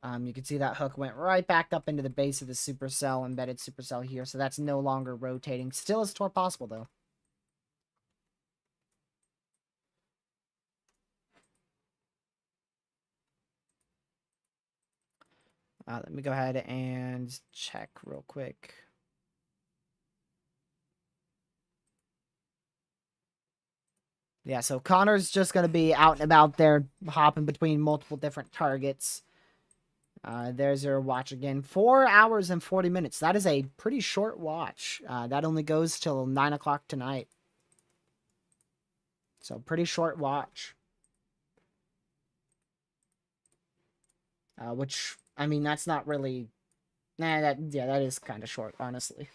You can see that hook went right back up into the base of the supercell, embedded supercell here, so that's no longer rotating. Still is torque possible, though. Let me go ahead and check real quick. Yeah, so Connor's just going to be out and about there, hopping between multiple different targets. There's your watch again. 4 hours and 40 minutes. That is a pretty short watch. That only goes till 9 o'clock tonight. So pretty short watch. Which, I mean, that's not really... that is kind of short, honestly.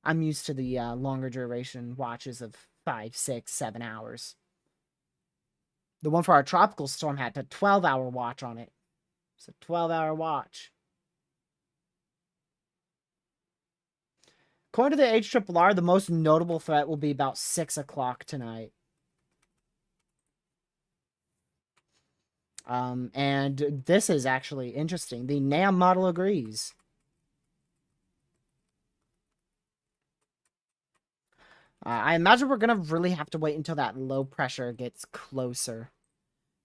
I'm used to the longer duration watches of 5, 6, 7 hours. The one for our tropical storm had a 12-hour watch on it. It's a 12-hour watch. According to the HRRR, the most notable threat will be about 6 o'clock tonight. And this is actually interesting. The NAM model agrees. I imagine we're going to really have to wait until that low pressure gets closer.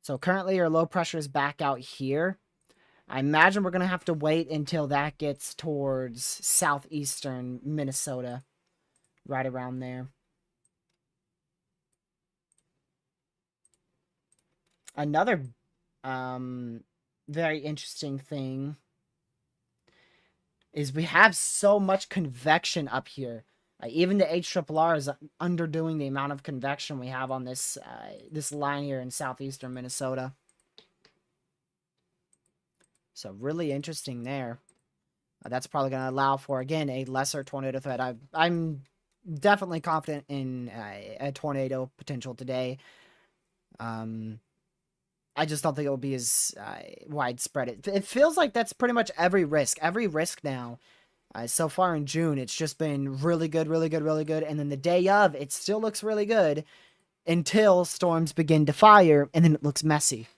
So currently our low pressure is back out here. I imagine we're going to have to wait until that gets towards southeastern Minnesota. Right around there. Another very interesting thing is we have so much convection up here. Even the HRRR is underdoing the amount of convection we have on this this line here in southeastern Minnesota. So really interesting there. That's probably going to allow for, again, a lesser tornado threat. I'm definitely confident in a tornado potential today. I just don't think it will be as widespread. It feels like that's pretty much every risk. Every risk now. So far in June, it's just been really good, really good, really good. And then the day of, it still looks really good until storms begin to fire, and then it looks messy.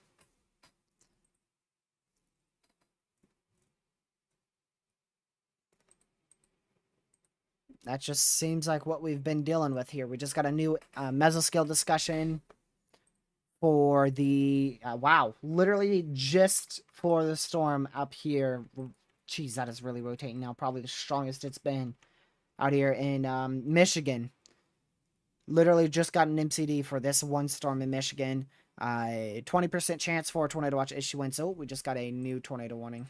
That just seems like what we've been dealing with here. We just got a new mesoscale discussion for the... wow, literally just for the storm up here. Jeez, that is really rotating now. Probably the strongest it's been out here in Michigan. Literally just got an MCD for this one storm in Michigan. 20% chance for a tornado watch issuance. Oh, we just got a new tornado warning.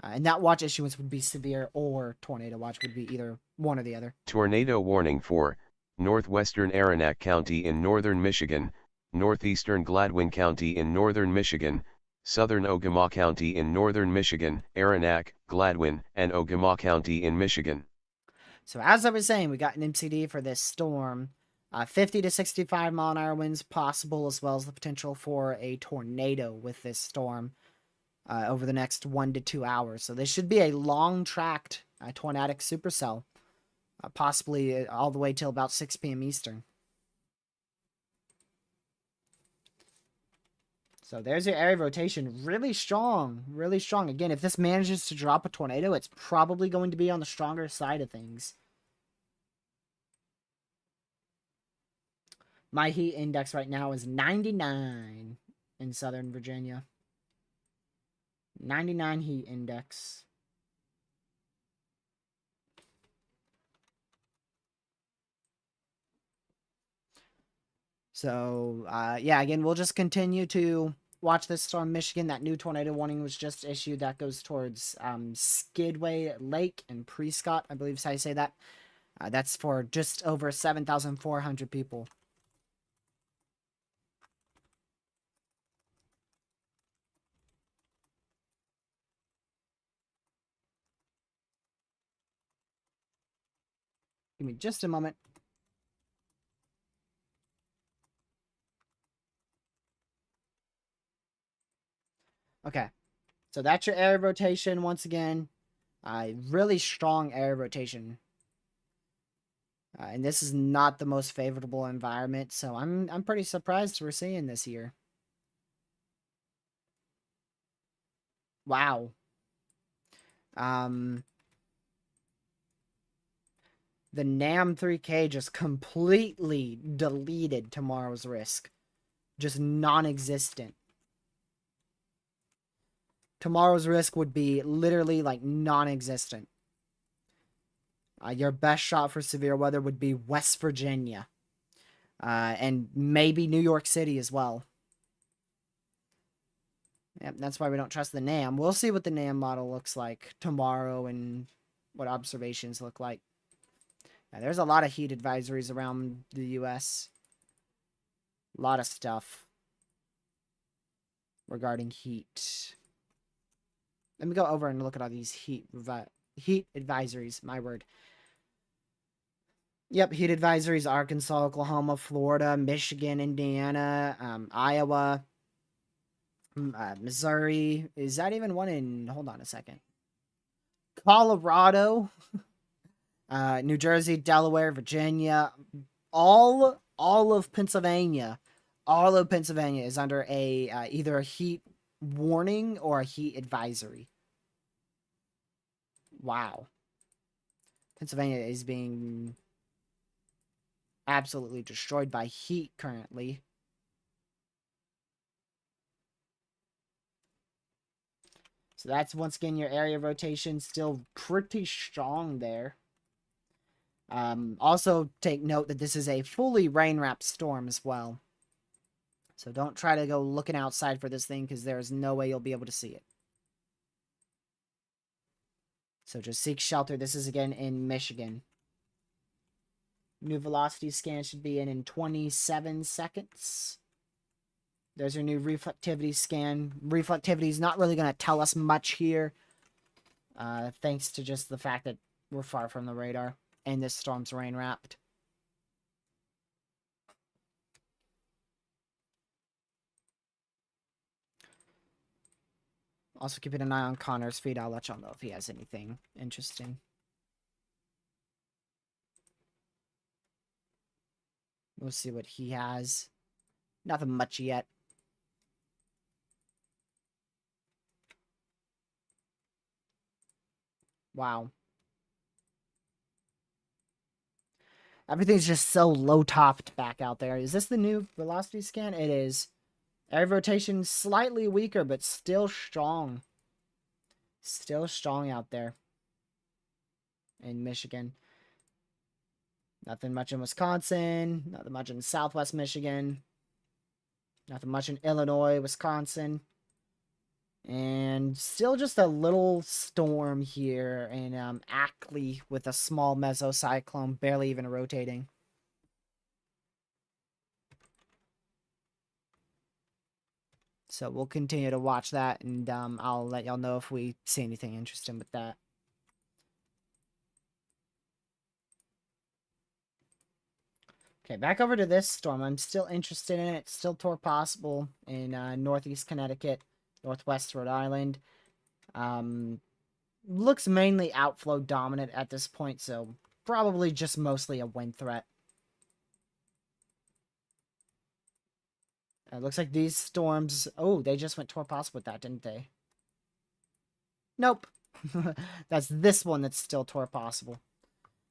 And that watch issuance would be severe, or tornado watch would be either one or the other. Tornado warning for northwestern Aranac County in northern Michigan, northeastern Gladwin County in northern Michigan, southern Ogama County in northern Michigan, Aranac, Gladwin, and Ogama County in Michigan. So as I was saying, we got an MCD for this storm. 50 to 65 mile an hour winds possible, as well as the potential for a tornado with this storm over the next 1 to 2 hours. So this should be a long-tracked tornadic supercell, possibly all the way till about 6 p.m. Eastern. So there's your area rotation. Really strong. Really strong. Again, if this manages to drop a tornado, it's probably going to be on the stronger side of things. My heat index right now is 99 in Southern Virginia. 99 heat index. So, yeah, again, we'll just continue to watch this storm. Michigan, that new tornado warning was just issued. That goes towards Skidway Lake and Prescott, I believe is how you say that. That's for just over 7,400 people. Give me just a moment. Okay, so that's your area rotation once again. Really strong area rotation. And this is not the most favorable environment, so I'm pretty surprised we're seeing this here. Wow. Um, the NAM 3K just completely deleted tomorrow's risk. Just non-existent. Tomorrow's risk would be literally like non-existent. Your best shot for severe weather would be West Virginia. And maybe New York City as well. Yep, that's why we don't trust the NAM. We'll see what the NAM model looks like tomorrow and what observations look like. Now, there's a lot of heat advisories around the U.S. A lot of stuff regarding heat. Let me go over and look at all these heat advisories. My word. Yep, heat advisories: Arkansas, Oklahoma, Florida, Michigan, Indiana, Iowa, Missouri. Is that even one in? Hold on a second. Colorado, New Jersey, Delaware, Virginia, all of Pennsylvania. All of Pennsylvania is under a either a heat warning or a heat advisory. Wow. Pennsylvania is being absolutely destroyed by heat currently. So that's once again your area rotation still pretty strong there. Also take note that this is a fully rain-wrapped storm as well. So don't try to go looking outside for this thing because there's no way you'll be able to see it. So just seek shelter. This is again in Michigan. New velocity scan should be in 27 seconds. There's your new reflectivity scan. Reflectivity is not really going to tell us much here. Thanks to just the fact that we're far from the radar. And this storm's rain wrapped. Also keeping an eye on Connor's feed. I'll let y'all know if he has anything interesting. We'll see what he has. Nothing much yet. Wow. Everything's just so low topped back out there. Is this the new velocity scan? It is. Air rotation slightly weaker, but still strong. Still strong out there in Michigan. Nothing much in Wisconsin. Nothing much in Southwest Michigan. Nothing much in Illinois, Wisconsin. And still just a little storm here in Ackley with a small mesocyclone barely even rotating. So we'll continue to watch that, and I'll let y'all know if we see anything interesting with that. Okay, back over to this storm. I'm still interested in it. Still tour possible in northeast Connecticut, northwest Rhode Island. Looks mainly outflow dominant at this point, so probably just mostly a wind threat. It looks like these storms... Oh, they just went tour possible with that, didn't they? Nope. That's this one that's still tour possible.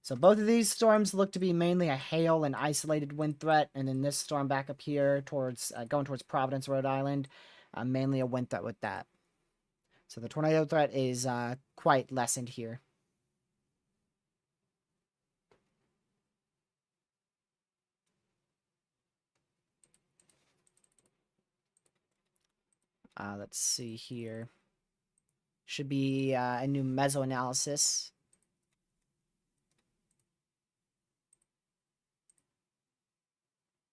So both of these storms look to be mainly a hail and isolated wind threat, and then this storm back up here towards going towards Providence, Rhode Island, mainly a wind threat with that. So the tornado threat is quite lessened here. Let's see here. Should be a new meso-analysis.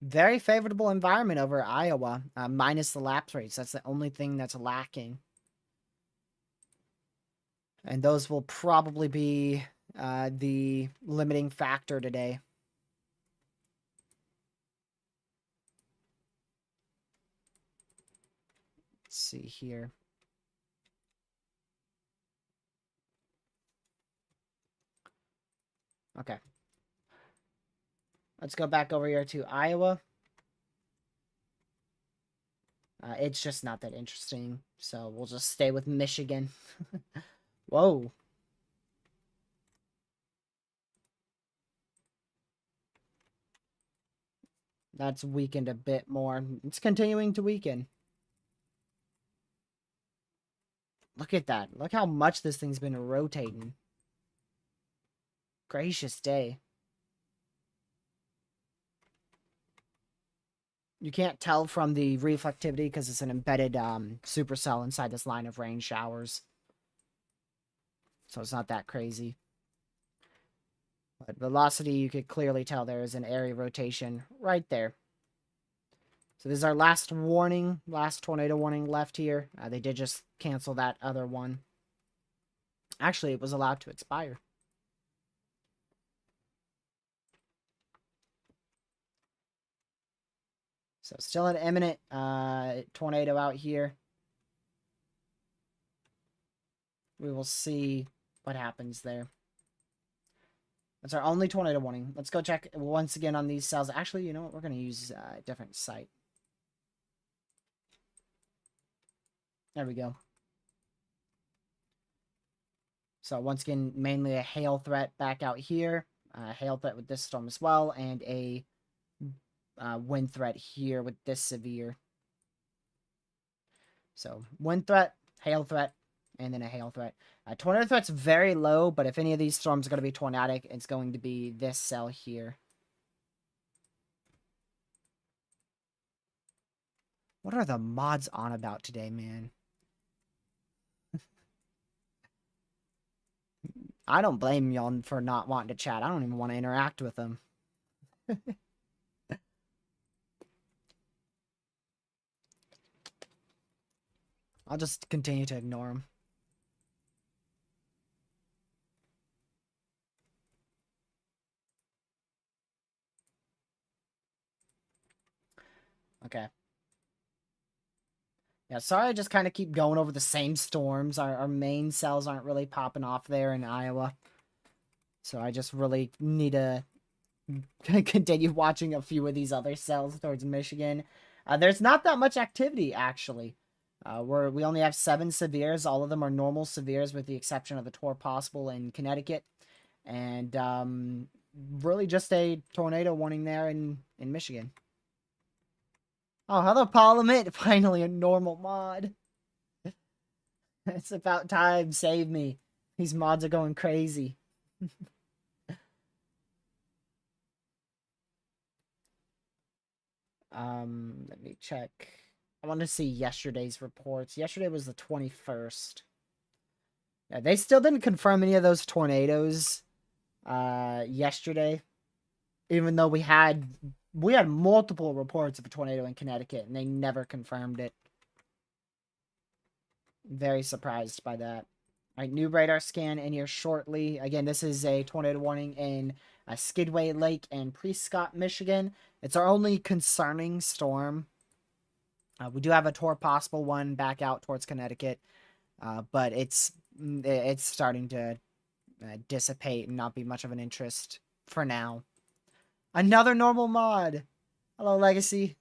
Very favorable environment over Iowa, minus the lapse rates. That's the only thing that's lacking. And those will probably be the limiting factor today. Let's see here. Okay. Let's go back over here to Iowa. It's just not that interesting. So we'll just stay with Michigan. Whoa. That's weakened a bit more. It's continuing to weaken. Look at that. Look how much this thing's been rotating. Gracious day. You can't tell from the reflectivity because it's an embedded supercell inside this line of rain showers. So it's not that crazy. But velocity, you could clearly tell there is an area rotation right there. So this is our last warning, last tornado warning left here. They did just cancel that other one. Actually, it was allowed to expire. So still an imminent tornado out here. We will see what happens there. That's our only tornado warning. Let's go check once again on these cells. Actually, you know what? We're going to use a different site. There we go. So once again, mainly a hail threat back out here. Hail threat with this storm as well. And a wind threat here with this severe. So wind threat, hail threat, and then a hail threat. Tornado threat's very low, but if any of these storms are going to be tornadic, it's going to be this cell here. What are the mods on about today, man? I don't blame y'all for not wanting to chat. I don't even want to interact with them. I'll just continue to ignore them. Okay. Yeah, sorry I just kind of keep going over the same storms. Our main cells aren't really popping off there in Iowa. So I just really need to continue watching a few of these other cells towards Michigan. There's not that much activity, actually. We only have 7 severes. All of them are normal severes with the exception of the Tor Possible in Connecticut. And really just a tornado warning there in Michigan. Oh, hello, Parliament. Finally a normal mod. It's about time. Save me. These mods are going crazy. Let me check. I want to see yesterday's reports. Yesterday was the 21st. Yeah, they still didn't confirm any of those tornadoes yesterday. Even though we had multiple reports of a tornado in Connecticut and they never confirmed it. Very surprised by that. All right, new radar scan in here shortly. Again, this is a tornado warning in Skidway Lake and Prescott, Michigan. It's our only concerning storm. We do have a Tor Possible one back out towards Connecticut, but it's starting to dissipate and not be much of an interest for now. Another normal mod. Hello, Legacy.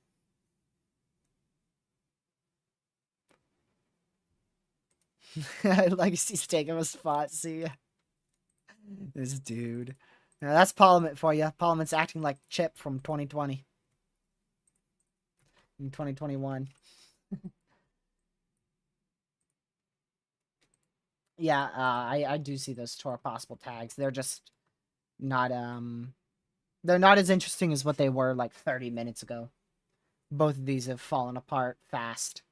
Legacy's taking a spot. See ya. This dude. Now that's Parliament for you. Parliament's acting like Chip from 2020. In 2021. Yeah, I do see those Tor Possible tags. They're just not they're not as interesting as what they were like 30 minutes ago. Both of these have fallen apart fast.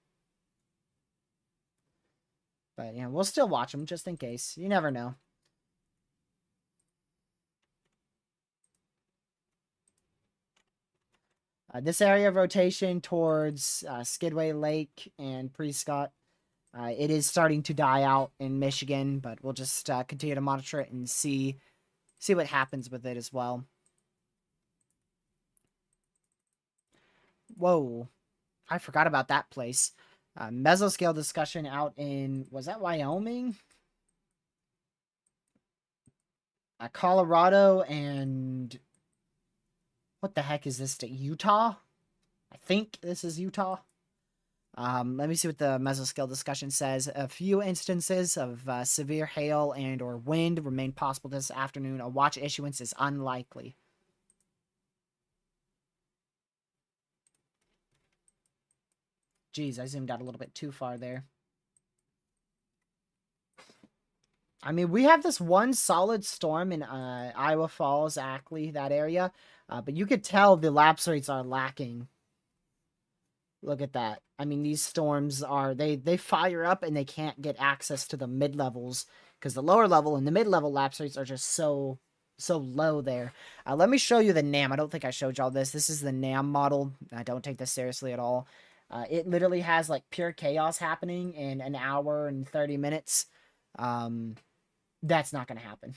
But, you know, we'll still watch them just in case. You never know. This area of rotation towards Skidway Lake and Prescott, it is starting to die out in Michigan, but we'll just continue to monitor it and see what happens with it as well. Whoa, I forgot about that place. Mesoscale discussion out in, was that Wyoming? Colorado and what the heck is this state? Utah? I think this is Utah. Let me see what the mesoscale discussion says. A few instances of severe hail and or wind remain possible this afternoon. A watch issuance is unlikely. Geez, I zoomed out a little bit too far there. I mean, we have this one solid storm in Iowa Falls, Ackley, that area. But you could tell the lapse rates are lacking. Look at that. I mean, these storms are, they fire up and they can't get access to the mid-levels because the lower level and the mid-level lapse rates are just so low there. Let me show you the NAM. I don't think I showed y'all this. This is the NAM model. I don't take this seriously at all. It literally has like pure chaos happening in an hour and 30 minutes. That's not going to happen.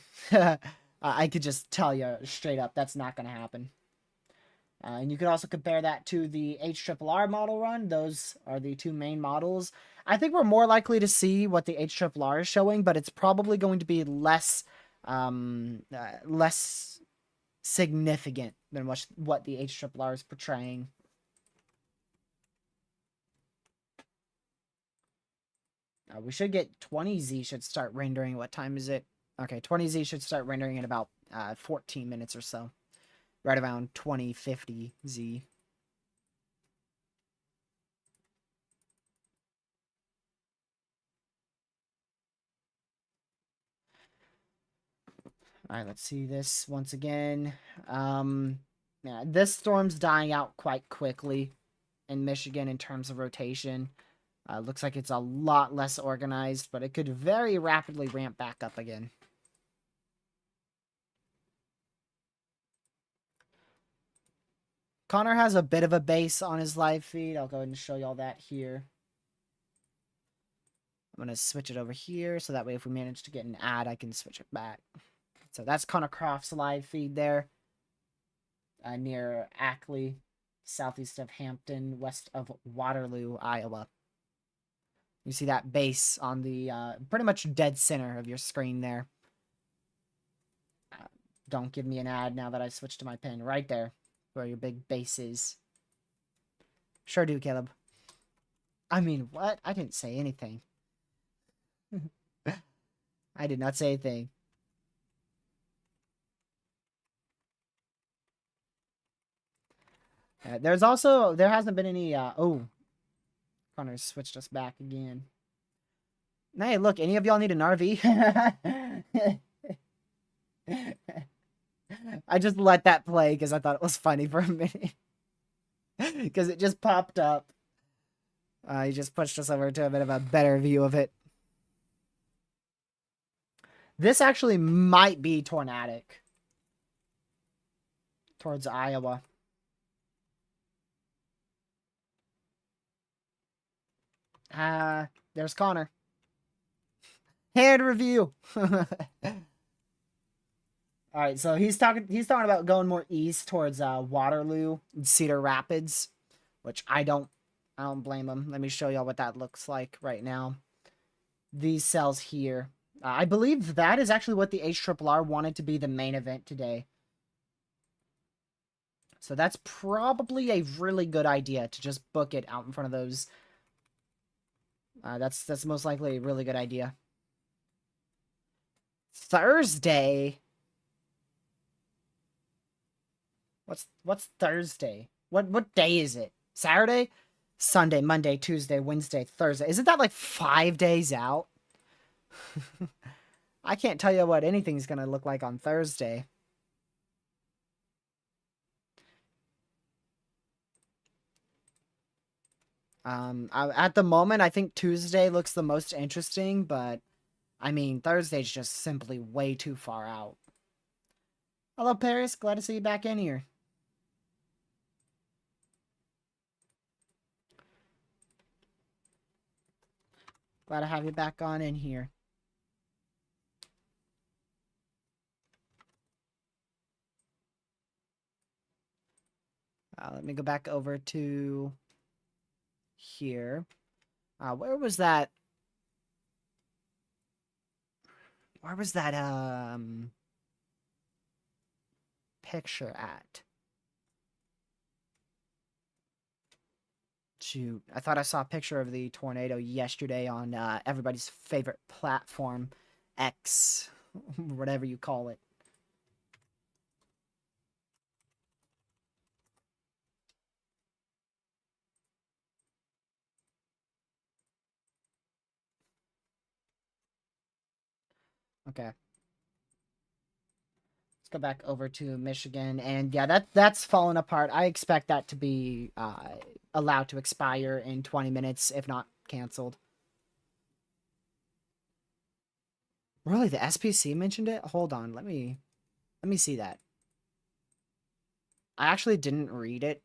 I could just tell you straight up, that's not going to happen. And you could also compare that to the HRRR model run. Those are the two main models. I think we're more likely to see what the HRRR is showing, but it's probably going to be less less significant than what the HRRR is portraying. We should get 20Z should start rendering. What time is it? Okay, 20Z should start rendering in about 14 minutes or so. Right around 2050Z. All right, let's see this once again. Yeah, this storm's dying out quite quickly in Michigan in terms of rotation. Looks like it's a lot less organized, but it could very rapidly ramp back up again. Connor has a bit of a base on his live feed. I'll go ahead and show y'all that here. I'm going to switch it over here, so that way if we manage to get an ad, I can switch it back. So that's Connor Croft's live feed there. Near Ackley, southeast of Hampton, west of Waterloo, Iowa. You see that base on the pretty much dead center of your screen there. Don't give me an ad now that I switched to my pin. Right there, where your big base is. Sure do, Caleb. I mean, what? I didn't say anything. I did not say anything. There hasn't been any, oh. Connor switched us back again. Hey, look, any of y'all need an RV? I just let that play because I thought it was funny for a minute. Because it just popped up. He just pushed us over to a bit of a better view of it. This actually might be tornadic. Towards Iowa. There's Connor. Hand review. All right, so he's talking about going more east towards Waterloo and Cedar Rapids, which I don't blame him. Let me show y'all what that looks like right now. These cells here. I believe that is actually what the HRRR wanted to be the main event today. So that's probably a really good idea to just book it out in front of those. That's most likely a really good idea. Thursday. What's Thursday? What day is it? Saturday? Sunday, Monday, Tuesday, Wednesday, Thursday. Isn't that like 5 days out? I can't tell you what anything's gonna look like on Thursday. At the moment, I think Tuesday looks the most interesting, but I mean, Thursday's just simply way too far out. Hello, Paris. Glad to see you back in here. Glad to have you back on in here. Let me go back over to here. Where was that? Where was that picture at? Shoot, I thought I saw a picture of the tornado yesterday on everybody's favorite platform, X, whatever you call it. Okay. Let's go back over to Michigan, and yeah, that's fallen apart. I expect that to be allowed to expire in 20 minutes, if not canceled. Really, the SPC mentioned it? Hold on, let me see that. I actually didn't read it.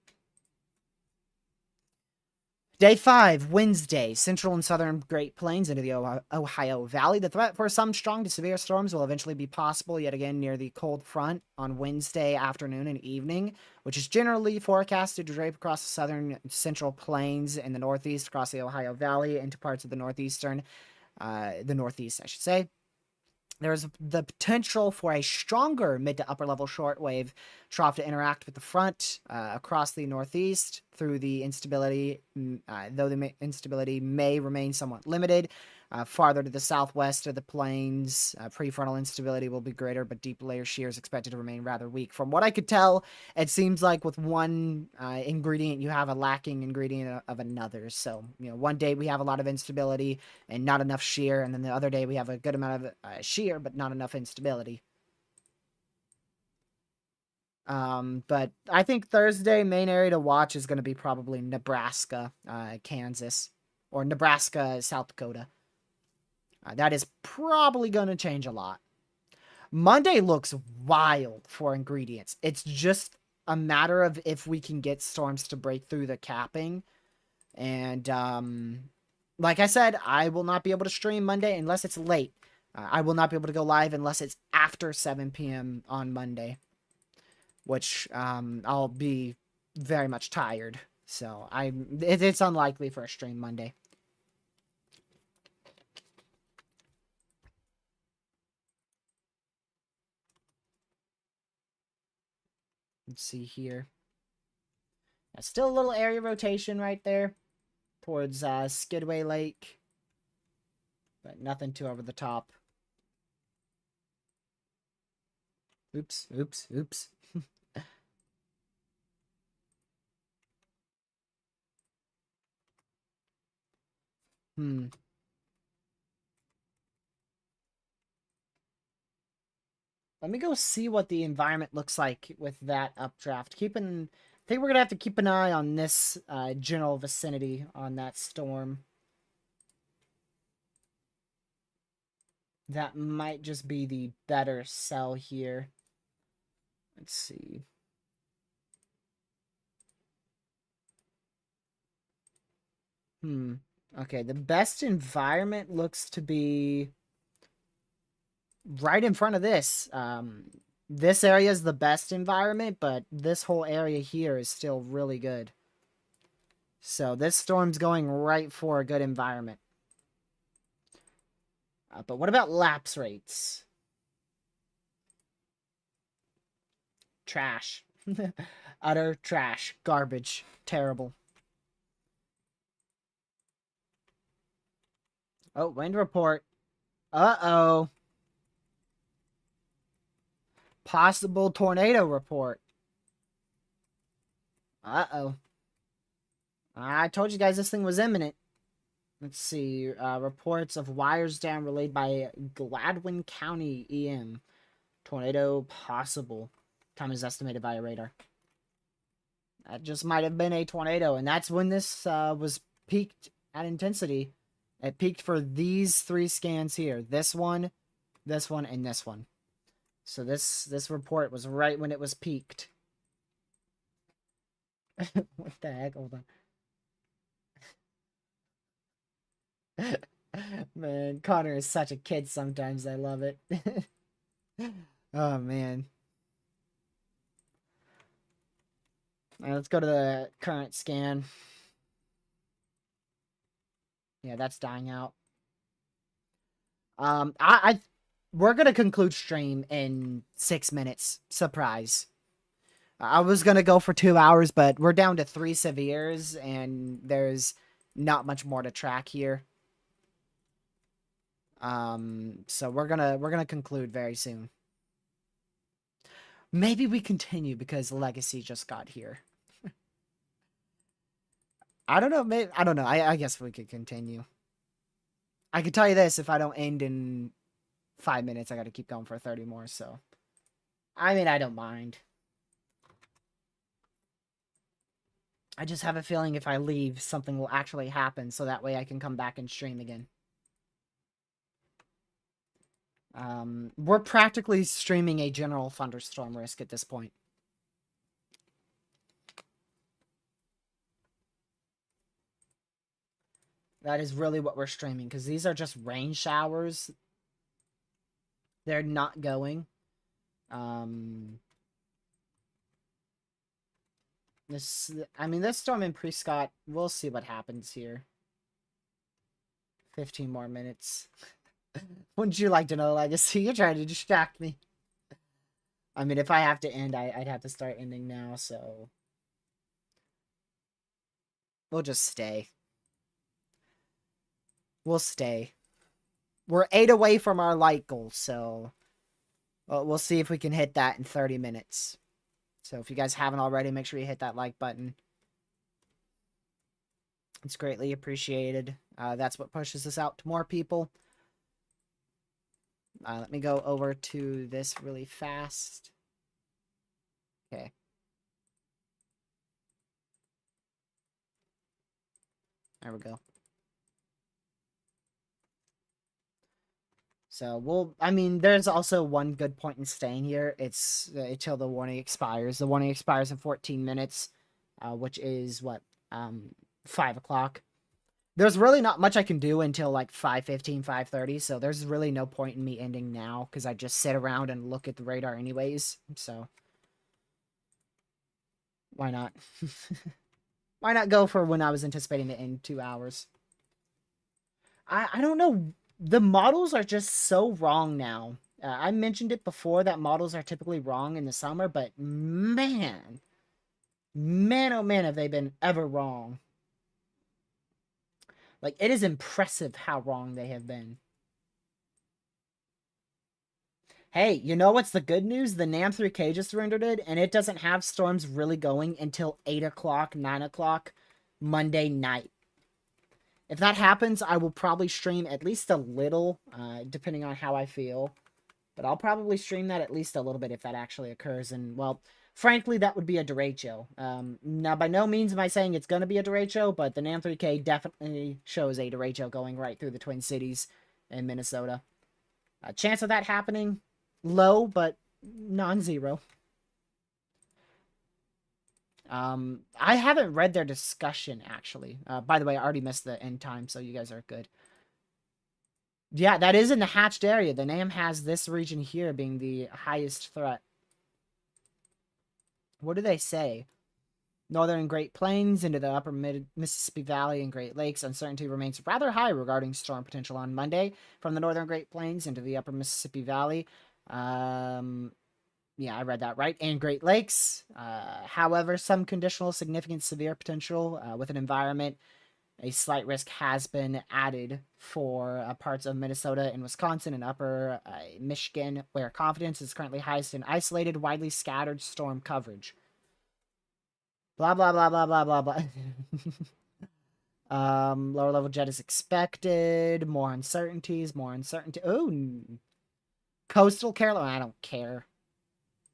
Day 5, Wednesday, central and southern Great Plains into the Ohio Valley. The threat for some strong to severe storms will eventually be possible yet again near the cold front on Wednesday afternoon and evening, which is generally forecasted to drape across the southern central plains and the northeast across the Ohio Valley into parts of the northeast, I should say. There's the potential for a stronger mid to upper level shortwave trough to interact with the front across the northeast through the instability, though the instability may remain somewhat limited. Farther to the southwest of the plains, prefrontal instability will be greater, but deep layer shear is expected to remain rather weak. From what I could tell, it seems like with one ingredient, you have a lacking ingredient of another. So, one day we have a lot of instability and not enough shear, and then the other day we have a good amount of shear, but not enough instability. But I think Thursday main area to watch is going to be probably Nebraska, Kansas, or Nebraska, South Dakota. That is probably going to change a lot. Monday looks wild for ingredients. It's just a matter of if we can get storms to break through the capping. And like I said, I will not be able to stream Monday unless it's late. I will not be able to go live unless it's after 7 p.m. on Monday, which I'll be very much tired. So it's unlikely for a stream Monday. Let's see here. Still a little area rotation right there towards Skidway Lake, but nothing too over the top. Oops, oops, oops. Let me go see what the environment looks like with that updraft. I think we're gonna have to keep an eye on this general vicinity on that storm. That might just be the better sell here. Let's see. Okay, the best environment looks to be right in front of this. This area is the best environment, but this whole area here is still really good. So this storm's going right for a good environment. But what about lapse rates? Trash. Utter trash. Garbage. Terrible. Oh, wind report. Uh-oh. Possible tornado report. Uh-oh. I told you guys this thing was imminent. Let's see. Reports of wires down relayed by Gladwin County EM. Tornado possible. Time is estimated by a radar. That just might have been a tornado, and that's when this was peaked at intensity. It peaked for these 3 scans here. This one, and this one. So this report was right when it was peaked. What the heck? Hold on. Man, Connor is such a kid sometimes. I love it. Oh, man. All right, let's go to the current scan. Yeah, that's dying out. We're gonna conclude stream in 6 minutes. Surprise. I was gonna go for 2 hours, but we're down to 3 severes, and there's not much more to track here. So we're gonna conclude very soon. Maybe we continue because Legacy just got here. I don't know. Maybe I don't know. I guess we could continue. I could tell you this: if I don't end in 5 minutes, I got to keep going for 30 more. So, I mean, I don't mind. I just have a feeling if I leave, something will actually happen, so that way I can come back and stream again. We're practically streaming a general thunderstorm risk at this point. That is really what we're streaming, because these are just rain showers. They're not going. This storm in Prescott, we'll see what happens here. 15 more minutes. Wouldn't you like to know, Legacy? You're trying to distract me. I mean, if I have to end, I'd have to start ending now, so... We'll just stay. We'll stay. We're 8 away from our light goal, so... we'll see if we can hit that in 30 minutes. So if you guys haven't already, make sure you hit that like button. It's greatly appreciated. That's what pushes us out to more people. Let me go over to this really fast. Okay. There we go. So there's also one good point in staying here. It's until the warning expires. The warning expires in 14 minutes, which is what, 5 o'clock. There's really not much I can do until like 5:15, 5:30. So there's really no point in me ending now because I just sit around and look at the radar anyways. So why not? Why not go for when I was anticipating to end 2 hours? I don't know. The models are just so wrong now. I mentioned it before that models are typically wrong in the summer, but man, oh man, have they been ever wrong. Like, it is impressive how wrong they have been. Hey, you know what's the good news? The NAM 3K just rendered it, and it doesn't have storms really going until 8 o'clock, 9 o'clock Monday night. If that happens, I will probably stream at least a little, depending on how I feel. But I'll probably stream that at least a little bit if that actually occurs. And, well, frankly, that would be a derecho. Now, by no means am I saying it's going to be a derecho, but the NAM 3K definitely shows a derecho going right through the Twin Cities in Minnesota. Chance of that happening, low, but non-zero. I haven't read their discussion, actually. By the way, I already missed the end time, so you guys are good. Yeah, that is in the hatched area. The NAM has this region here being the highest threat. What do they say? Northern Great Plains into the upper Mississippi Valley and Great Lakes. Uncertainty remains rather high regarding storm potential on Monday from the Northern Great Plains into the upper Mississippi Valley. Yeah, I read that right. And Great Lakes. However, some conditional significant severe potential with an environment. A slight risk has been added for parts of Minnesota and Wisconsin and upper Michigan, where confidence is currently highest in isolated, widely scattered storm coverage. Blah, blah, blah, blah, blah, blah, blah. Lower level jet is expected. More uncertainties, more uncertainty. Oh, coastal Carolina. I don't care.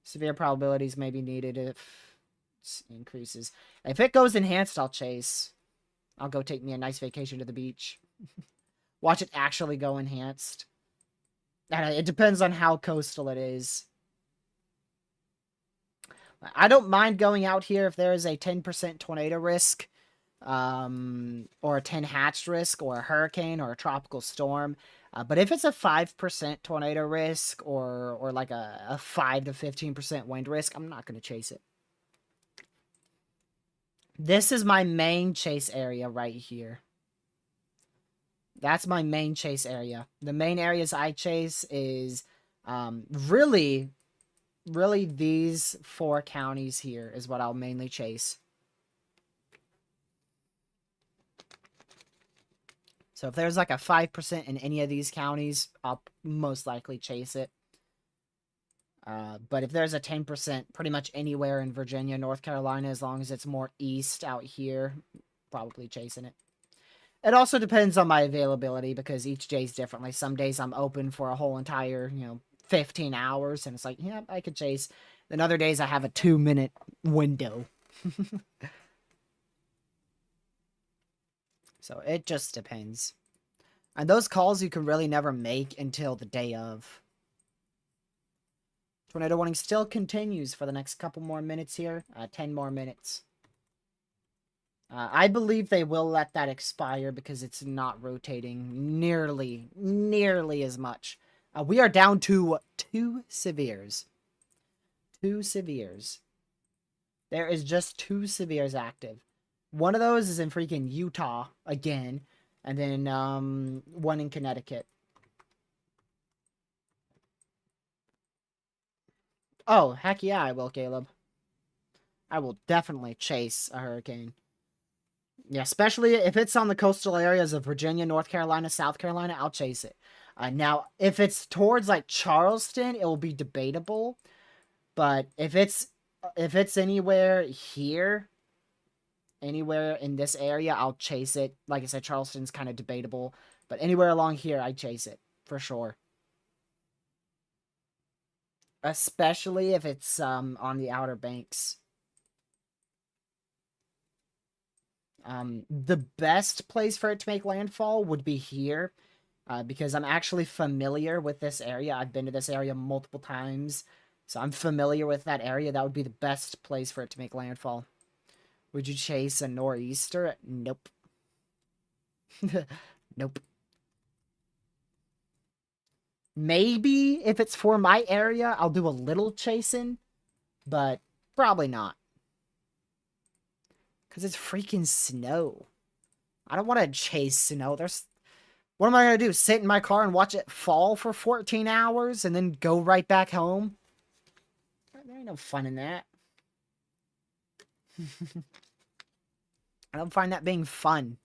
Severe probabilities may be needed if it increases. If it goes enhanced, I'll chase. I'll go take me a nice vacation to the beach. Watch it actually go enhanced. It depends on how coastal it is. I don't mind going out here if there is a 10% tornado risk, or a 10 hatched risk, or a hurricane, or a tropical storm. But if it's a 5% tornado risk, or like a 5 to 15% wind risk, I'm not going to chase it. This is my main chase area right here. That's my main chase area. The main areas I chase is really really these 4 counties here is what I'll mainly chase. So if there's like a 5% in any of these counties, I'll most likely chase it. But if there's a 10% pretty much anywhere in Virginia, North Carolina, as long as it's more east out here, probably chasing it. It also depends on my availability because each day's differently. Some days I'm open for a whole entire, 15 hours, and it's like, yeah, I could chase. Then other days I have a 2-minute window. So it just depends. And those calls you can really never make until the day of. Tornado warning still continues for the next couple more minutes here. 10 more minutes. I believe they will let that expire because it's not rotating nearly as much. We are down to 2 severes. 2 severes. There is just 2 severes active. One of those is in freaking Utah again, and then one in Connecticut. Oh, heck yeah, I will, Caleb. I will definitely chase a hurricane. Yeah, especially if it's on the coastal areas of Virginia, North Carolina, South Carolina, I'll chase it. Now, if it's towards like Charleston, it will be debatable. But if it's anywhere here, anywhere in this area, I'll chase it. Like I said, Charleston's kind of debatable, but anywhere along here, I chase it for sure. Especially if it's on the Outer Banks. The best place for it to make landfall would be here, because I'm actually familiar with this area. I've been to this area multiple times, so I'm familiar with that area. That would be the best place for it to make landfall. Would you chase a nor'easter? Nope. Nope. Maybe if it's for my area, I'll do a little chasing, but probably not. Because it's freaking snow. I don't want to chase snow. What am I going to do? Sit in my car and watch it fall for 14 hours and then go right back home? There ain't no fun in that. I don't find that being fun.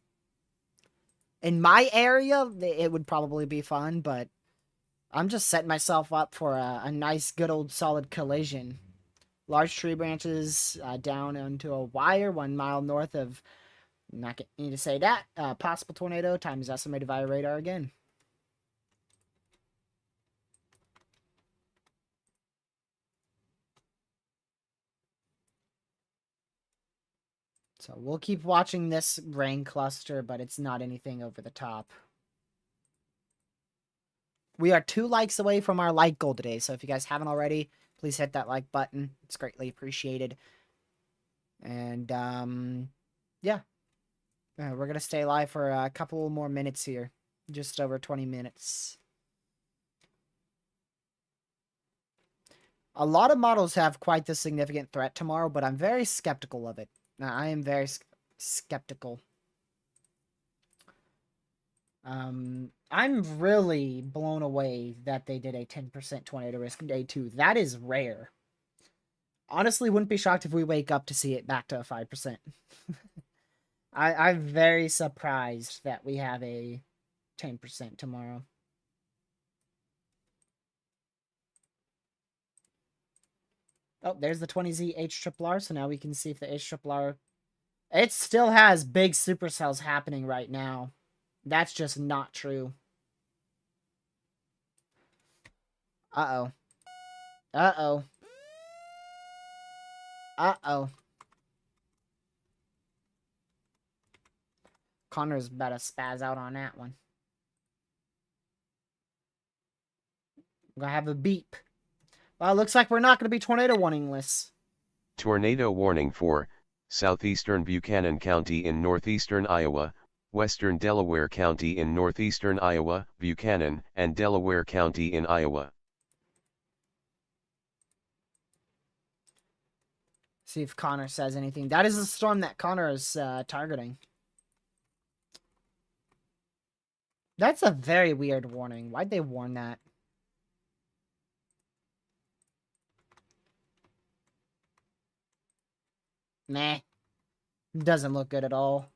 In my area, it would probably be fun, but I'm just setting myself up for a nice, good old solid collision. Large tree branches down onto a wire 1 mile north of, not need to say that, possible tornado, time is estimated via radar again. So we'll keep watching this rain cluster, but it's not anything over the top. We are 2 likes away from our like goal today, so if you guys haven't already, please hit that like button. It's greatly appreciated. And, yeah. We're going to stay live for a couple more minutes here. Just over 20 minutes. A lot of models have quite the significant threat tomorrow, but I'm very skeptical of it. I am very skeptical. I'm really blown away that they did a 10% tornado risk day 2. That is rare. Honestly, wouldn't be shocked if we wake up to see it back to a 5%. I'm very surprised that we have a 10% tomorrow. Oh, there's the 20Z HRRR, so now we can see if the HRRR... It still has big supercells happening right now. That's just not true. Uh-oh. Uh-oh. Uh-oh. Connor's about to spaz out on that one. I'm gonna have a beep. Well, it looks like we're not gonna be tornado warningless. Tornado warning for southeastern Buchanan County in northeastern Iowa, western Delaware County in northeastern Iowa, Buchanan, and Delaware County in Iowa. See if Connor says anything. That is the storm that Connor is targeting. That's a very weird warning. Why'd they warn that? Meh. Doesn't look good at all.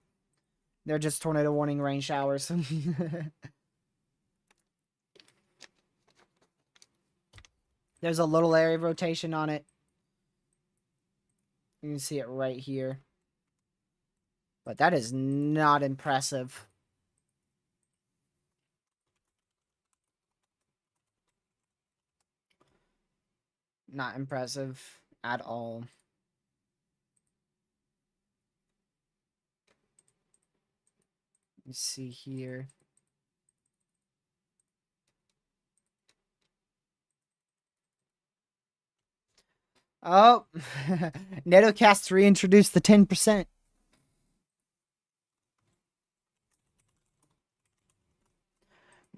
They're just tornado warning rain showers. There's a little area of rotation on it. You can see it right here. But that is not impressive. Not impressive at all. Let's see here. Oh, NetoCast reintroduced the 10%.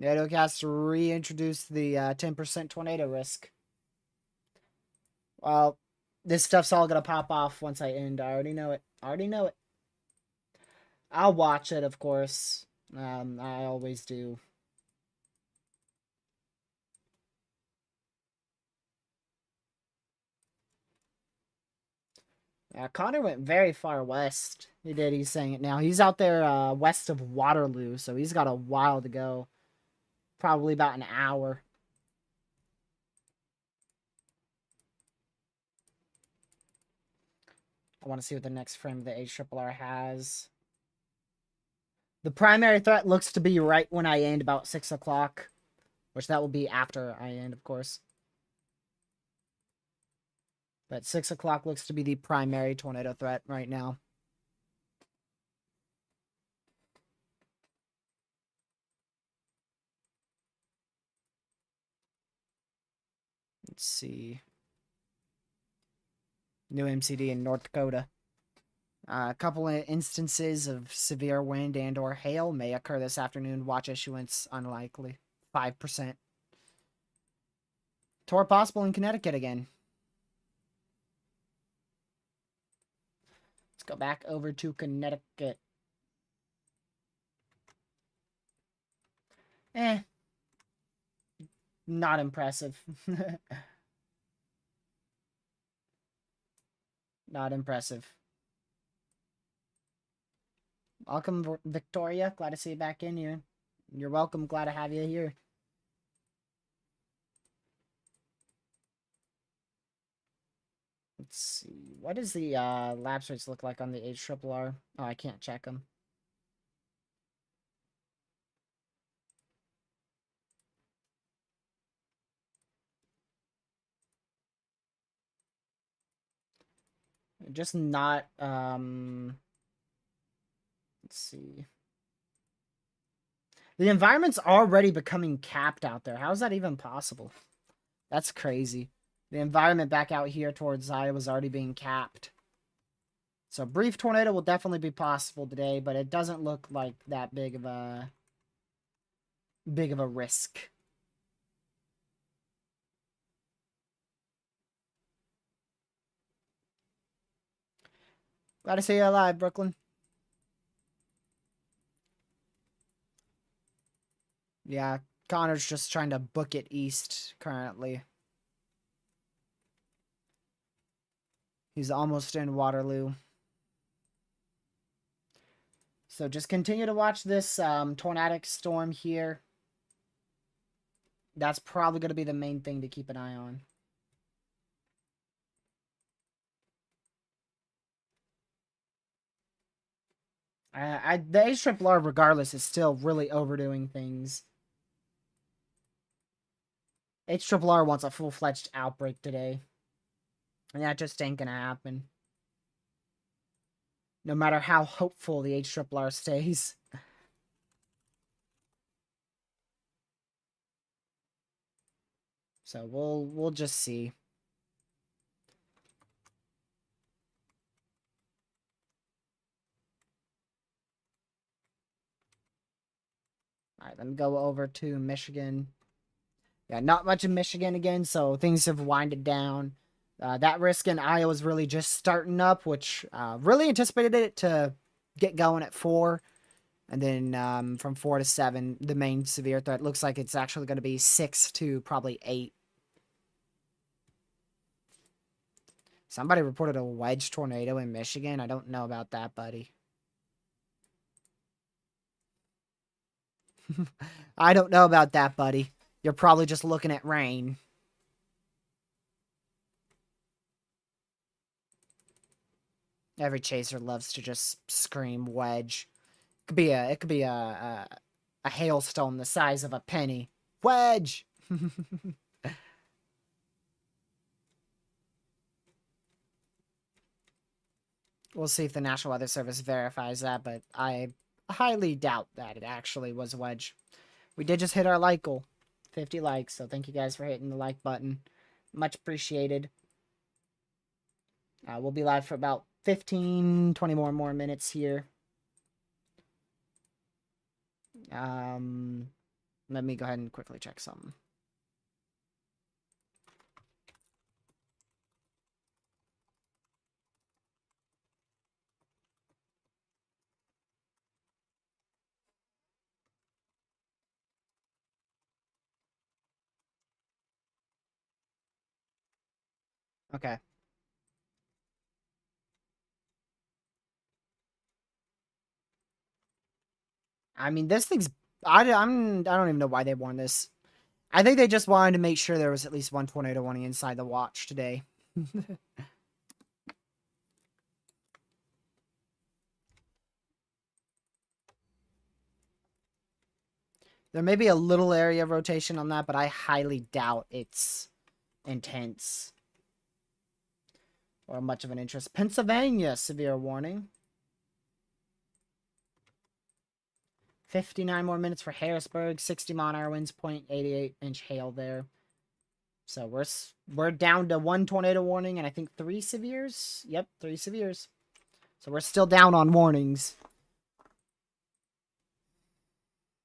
NetoCast reintroduced the 10% tornado risk. Well, this stuff's all gonna pop off once I end. I already know it. I already know it. I'll watch it, of course. I always do. Connor went very far west. He did. He's saying it now. He's out there west of Waterloo, so he's got a while to go. Probably about an hour. I want to see what the next frame of the HRRR has. The primary threat looks to be right when I end, about 6 o'clock. Which that will be after I end, of course. But 6 o'clock looks to be the primary tornado threat right now. Let's see. New MCD in North Dakota. A couple of instances of severe wind and or hail may occur this afternoon. Watch issuance unlikely. 5%. Tour possible in Connecticut again. Let's go back over to Connecticut. Not impressive. Not impressive. Welcome, Victoria. Glad to see you back in here. You're welcome. Glad to have you here. Let's see. What does the lapse rates look like on the HRRR? Oh, I can't check them. Just not, let's see. The environment's already becoming capped out there. How is that even possible? That's crazy. The environment back out here towards Iowa is already being capped. So brief tornado will definitely be possible today, but it doesn't look like that big of a risk. Glad to see you alive, Brooklyn. Yeah, Connor's just trying to book it east currently. He's almost in Waterloo. So just continue to watch this tornadic storm here. That's probably going to be the main thing to keep an eye on. The HRRR, regardless, is still really overdoing things. HRRR wants a full-fledged outbreak today. And that just ain't gonna happen. No matter how hopeful the HRRR stays. So we'll just see. Alright, let me go over to Michigan. Yeah, not much in Michigan again, so things have winded down. That risk in Iowa is really just starting up, which really anticipated it to get going at 4. And then from 4 to 7, the main severe threat looks like it's actually going to be 6 to probably 8. Somebody reported a wedge tornado in Michigan. I don't know about that, buddy. I don't know about that, buddy. You're probably just looking at rain. Every chaser loves to just scream wedge. It could be a hailstone the size of a penny. Wedge. We'll see if the National Weather Service verifies that, but I highly doubt that it actually was a wedge. We did just hit our like goal. 50 likes, so thank you guys for hitting the like button. Much appreciated. We'll be live for about 15, 20 more minutes here. Let me go ahead and quickly check something. Okay. I mean, this thing's. I don't even know why they warned this. I think they just wanted to make sure there was at least one tornado warning inside the watch today. There may be a little area of rotation on that, but I highly doubt it's intense or much of an interest. Pennsylvania, severe warning. 59 more minutes for Harrisburg. 60-mile-an-hour winds, 0.88-inch hail there. So we're down to one tornado warning and I think 3 severes. Yep, 3 severes. So we're still down on warnings.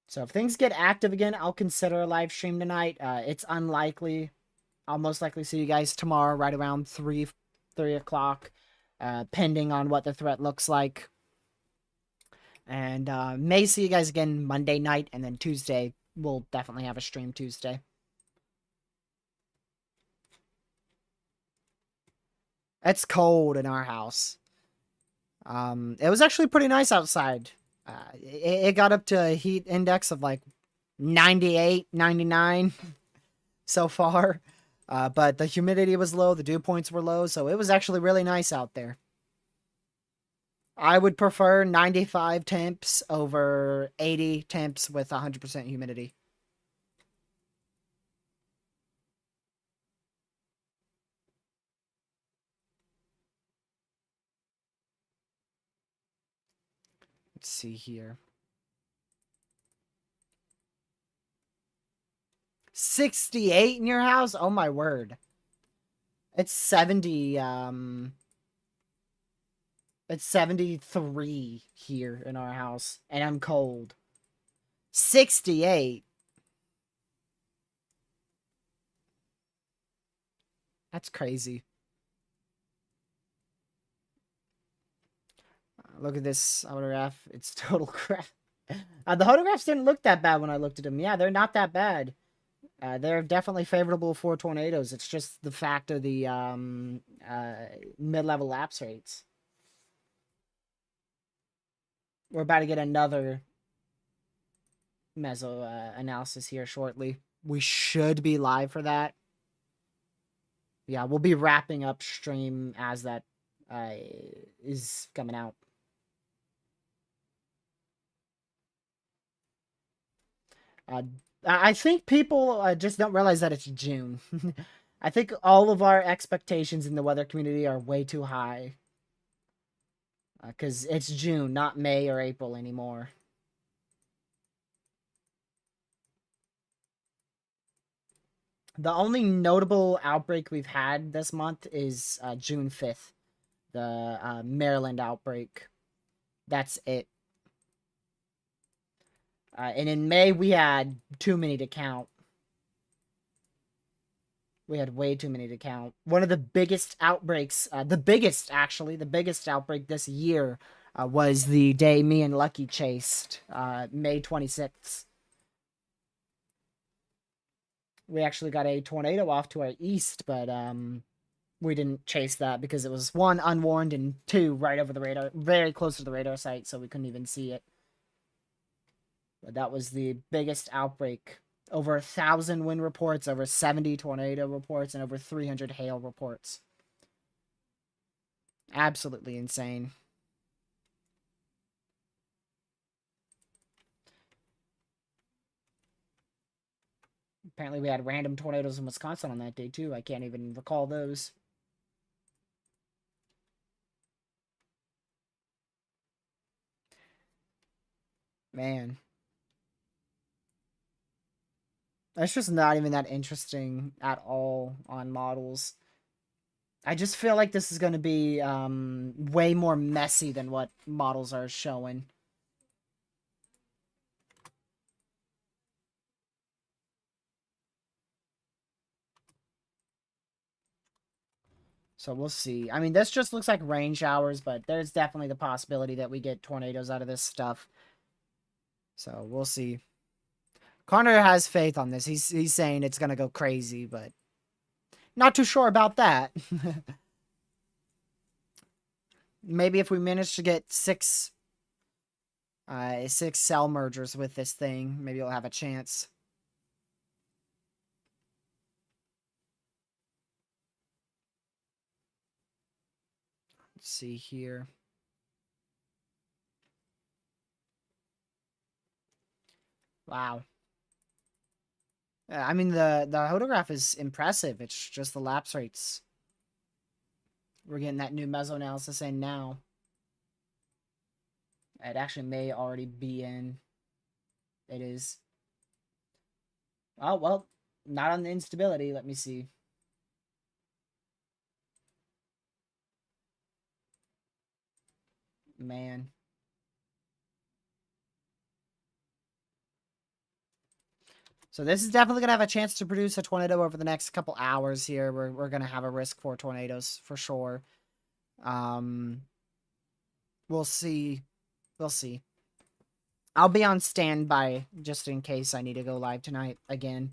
So if things get active again, I'll consider a live stream tonight. It's unlikely. I'll most likely see you guys tomorrow right around 3 o'clock, pending on what the threat looks like. And may see you guys again Monday night, and then Tuesday, we'll definitely have a stream Tuesday. It's cold in our house. It was actually pretty nice outside. It got up to a heat index of like 98, 99 so far. But the humidity was low, the dew points were low, so it was actually really nice out there. I would prefer 95 temps over 80 temps with 100% humidity. Let's see here. 68 in your house? Oh my word. It's 70, it's 73 here in our house, and I'm cold. 68? That's crazy. Look at this photograph. It's total crap. The photographs didn't look that bad when I looked at them. Yeah, they're not that bad. They're definitely favorable for tornadoes. It's just the fact of the mid-level lapse rates. We're about to get another meso analysis here shortly. We should be live for that. Yeah, we'll be wrapping up stream as that is coming out. I think people just don't realize that it's June. I think all of our expectations in the weather community are way too high. Because it's June, not May or April anymore. The only notable outbreak we've had this month is June 5th. The Maryland outbreak. That's it. And in May, we had too many to count. We had way too many to count. One of the biggest outbreaks, the biggest outbreak this year was the day me and Lucky chased, May 26th. We actually got a tornado off to our east, but we didn't chase that because it was one, unwarned, and two, right over the radar, very close to the radar site, so we couldn't even see it. But that was the biggest outbreak. Over 1,000 wind reports, over 70 tornado reports, and over 300 hail reports. Absolutely insane. Apparently we had random tornadoes in Wisconsin on that day, too. I can't even recall those. Man. That's just not even that interesting at all on models. I just feel like this is going to be way more messy than what models are showing. So we'll see. I mean, this just looks like rain showers, but there's definitely the possibility that we get tornadoes out of this stuff. So we'll see. Connor has faith on this. He's saying it's going to go crazy, but not too sure about that. Maybe if we manage to get six cell mergers with this thing, maybe we'll have a chance. Let's see here. Wow. I mean, the photograph is impressive. It's just the lapse rates. We're getting that new meso-analysis in now. It actually may already be in. It is. Oh, well, not on the instability. Let me see. Man. So this is definitely going to have a chance to produce a tornado over the next couple hours here. We're going to have a risk for tornadoes for sure. We'll see. We'll see. I'll be on standby just in case I need to go live tonight again.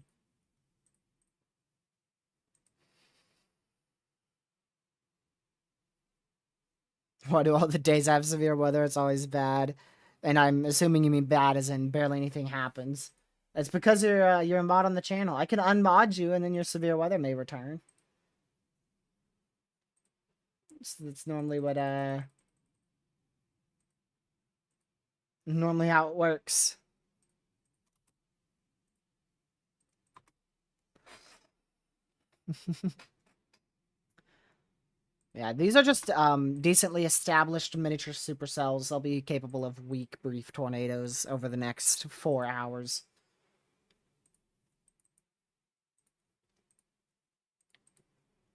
Why do all the days have severe weather? It's always bad. And I'm assuming you mean bad as in barely anything happens. It's because you're a mod on the channel. I can unmod you and then your severe weather may return. So that's normally what normally how it works. Yeah, these are just decently established miniature supercells. They'll be capable of weak, brief tornadoes over the next 4 hours.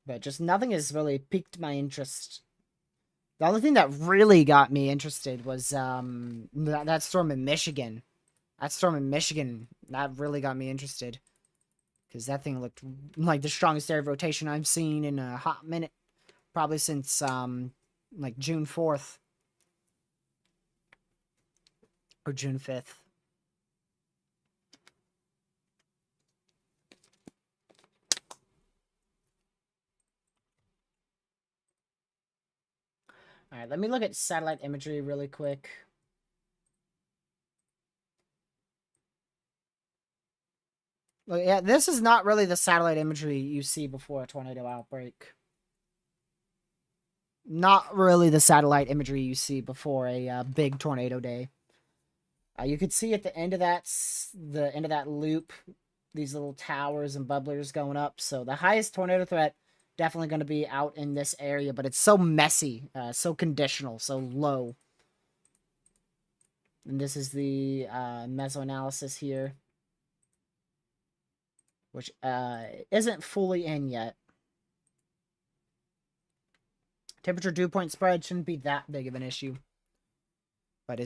But just nothing has really piqued my interest. The only thing that really got me interested was that storm in Michigan. That storm in Michigan, that really got me interested. Because that thing looked like the strongest area of rotation I've seen in a hot minute. Probably since, like, June 4th. Or June 5th. Alright, let me look at satellite imagery really quick. Look, yeah, this is not really the satellite imagery you see before a tornado outbreak. Not really the satellite imagery you see before a big tornado day. You could see at the end of that loop, these little towers and bubblers going up. So the highest tornado threat definitely going to be out in this area, but it's so messy, so conditional, so low. And this is the meso-analysis here, which isn't fully in yet. Temperature dew point spread shouldn't be that big of an issue. But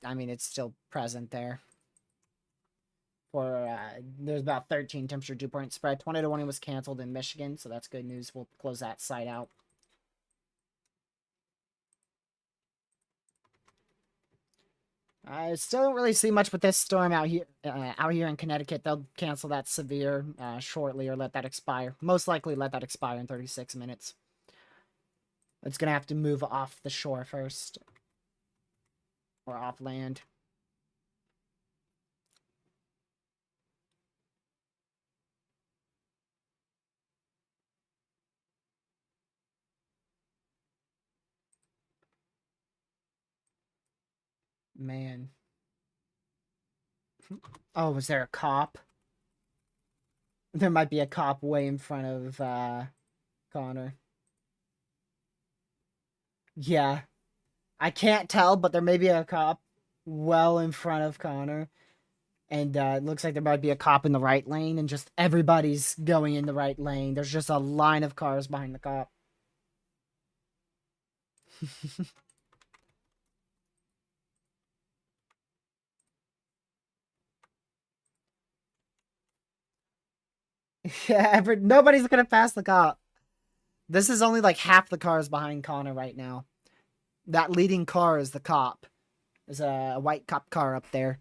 I mean, it's still present there. There's about 13 temperature dew point spread. Tornado warning was canceled in Michigan, so that's good news. We'll close that site out. I still don't really see much with this storm out here in Connecticut. They'll cancel that severe shortly or let that expire. Most likely let that expire in 36 minutes. It's gonna have to move off the shore first. Or off land. Man. Oh, was there a cop? There might be a cop way in front of Connor. Yeah. I can't tell, but there may be a cop well in front of Connor. And it looks like there might be a cop in the right lane, and just everybody's going in the right lane. There's just a line of cars behind the cop. Yeah, nobody's gonna pass the cop. This is only like half the cars behind Connor right now. That leading car is the cop. There's a white cop car up there.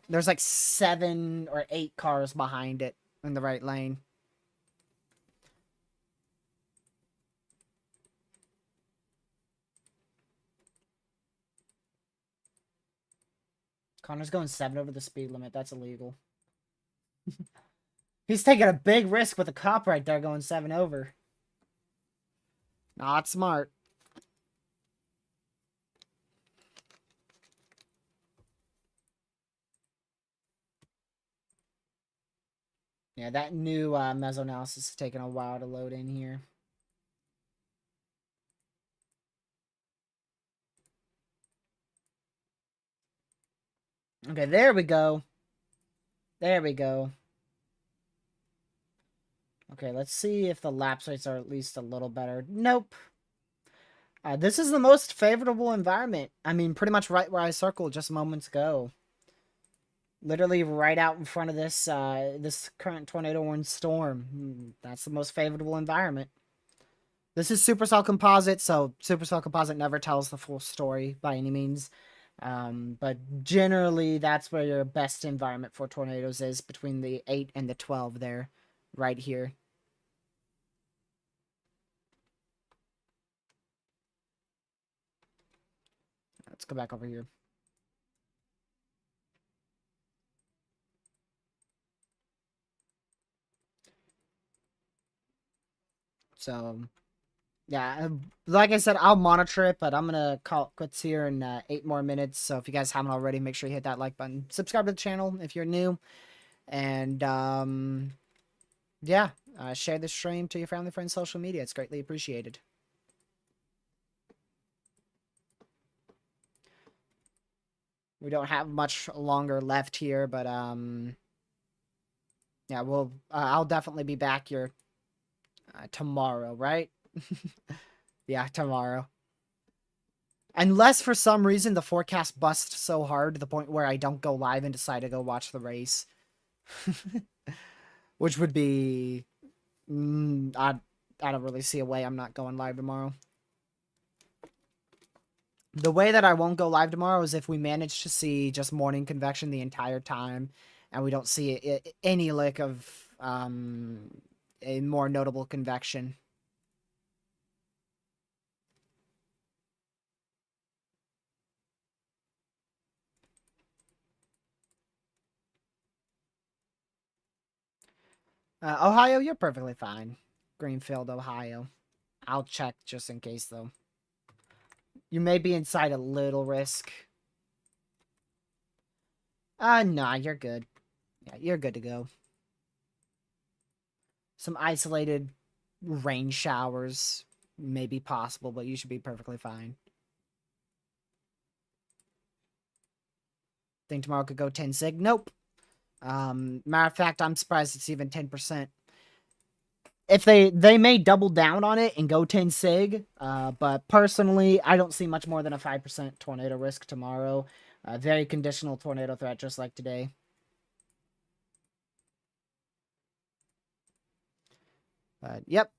There's like 7 or 8 cars behind it in the right lane. Connor's going 7 over the speed limit. That's illegal. He's taking a big risk with a cop right there going 7 over. Not smart. Yeah, that new mesoanalysis is taking a while to load in here. Okay, there we go. There we go. Okay, let's see if the lapse rates are at least a little better. Nope. This is the most favorable environment. I mean, pretty much right where I circled just moments ago. Literally right out in front of this this current tornado warning storm. That's the most favorable environment. This is Supercell Composite, so Supercell Composite never tells the full story by any means. But generally, that's where your best environment for tornadoes is, between the 8 and the 12 there, right here. Let's go back over here. So, yeah, like I said, I'll monitor it, but I'm going to call it quits here in 8 more minutes. So if you guys haven't already, make sure you hit that like button. Subscribe to the channel if you're new. And, yeah, share the stream to your family, friends, social media. It's greatly appreciated. We don't have much longer left here, but, yeah, I'll definitely be back here tomorrow, right? Yeah, tomorrow. Unless for some reason the forecast busts so hard to the point where I don't go live and decide to go watch the race. Which would be... I don't really see a way I'm not going live tomorrow. The way that I won't go live tomorrow is if we manage to see just morning convection the entire time, and we don't see any lick of a more notable convection. Ohio, you're perfectly fine. Greenfield, Ohio. I'll check just in case, though. You may be inside a little risk. Nah, you're good. Yeah, you're good to go. Some isolated rain showers may be possible, but you should be perfectly fine. Think tomorrow could go 10 sig? Nope. Matter of fact, I'm surprised it's even 10%. If they may double down on it and go 10 sig, but personally, I don't see much more than a 5% tornado risk tomorrow. Very conditional tornado threat, just like today. But yep,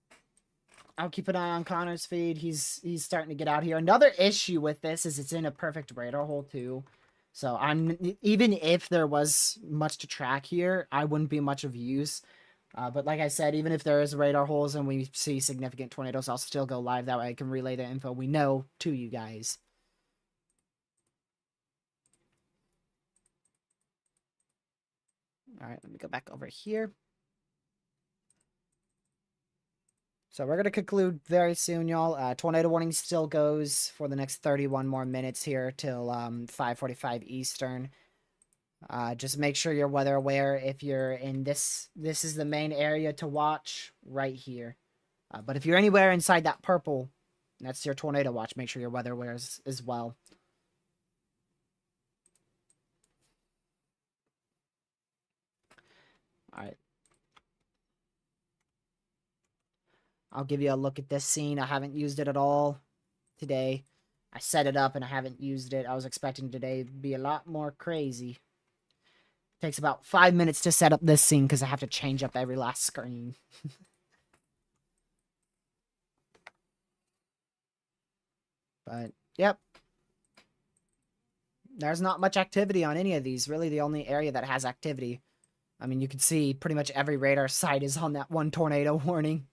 I'll keep an eye on Connor's feed. He's starting to get out here. Another issue with this is it's in a perfect radar hole too. So even if there was much to track here, I wouldn't be much of use. But like I said, even if there is radar holes and we see significant tornadoes, I'll still go live. That way I can relay the info we know to you guys. All right, let me go back over here. So we're going to conclude very soon, y'all. Tornado warning still goes for the next 31 more minutes here till 5:45 Eastern. Just make sure you're weather aware if you're in this. This is the main area to watch right here. But if you're anywhere inside that purple, that's your tornado watch. Make sure you're weather aware as well. All right. I'll give you a look at this scene. I haven't used it at all today. I set it up and I haven't used it. I was expecting today to be a lot more crazy. Takes about 5 minutes to set up this scene because I have to change up every last screen. But, yep. There's not much activity on any of these. Really, the only area that has activity. I mean, you can see pretty much every radar site is on that one tornado warning.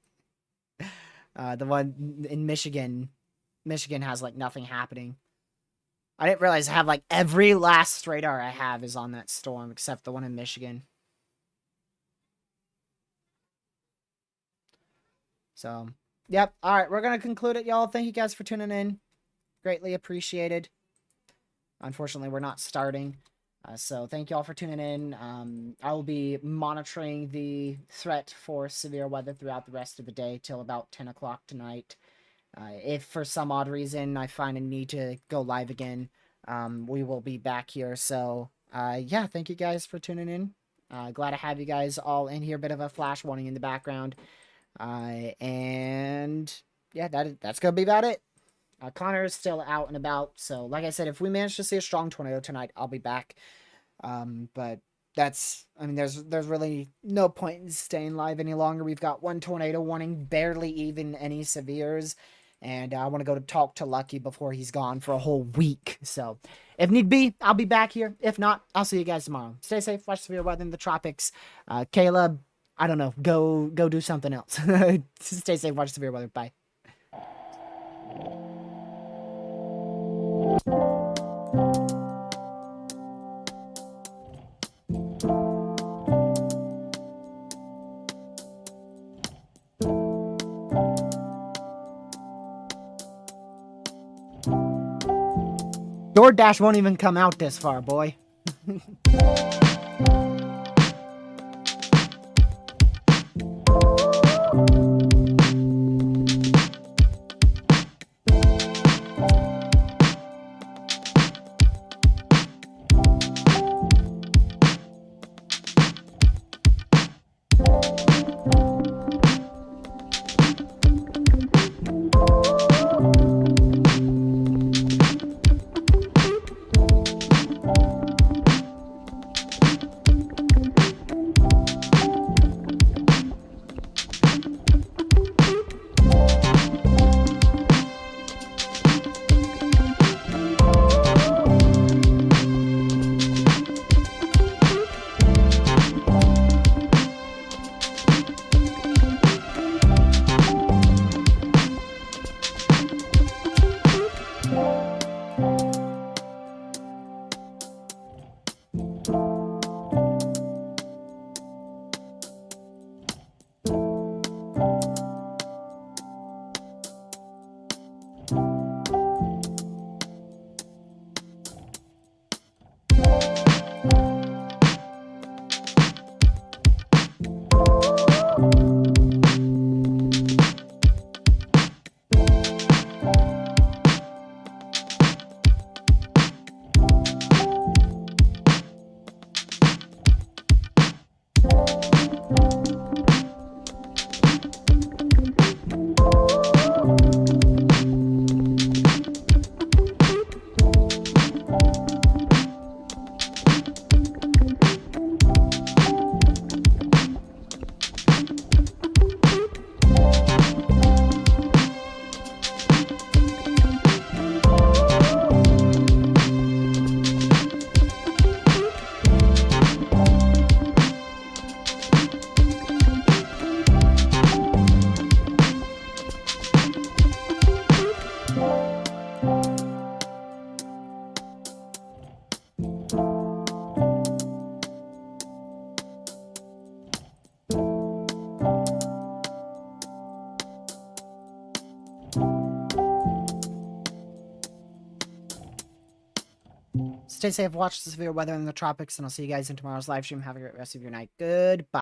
The one in Michigan. Michigan has, like, nothing happening. I didn't realize I have, like, every last radar I have is on that storm, except the one in Michigan. So, yep. All right, we're going to conclude it, y'all. Thank you guys for tuning in. Greatly appreciated. Unfortunately, we're not starting. So, thank you all for tuning in. I will be monitoring the threat for severe weather throughout the rest of the day till about 10 o'clock tonight. If for some odd reason I find a need to go live again, we will be back here. So, yeah, thank you guys for tuning in. Glad to have you guys all in here. Bit of a flash warning in the background. And yeah, that's going to be about it. Connor is still out and about. So, like I said, if we manage to see a strong tornado tonight, I'll be back. But that's, I mean, there's really no point in staying live any longer. We've got one tornado warning, barely even any severes. And I want to go to talk to Lucky before he's gone for a whole week. So, if need be, I'll be back here. If not, I'll see you guys tomorrow. Stay safe, watch severe weather in the tropics. Caleb, I don't know, go do something else. Stay safe, watch severe weather. Bye. DoorDash won't even come out this far, boy. Stay safe, watch the severe weather in the tropics, and I'll see you guys in tomorrow's live stream. Have a great rest of your night. Goodbye.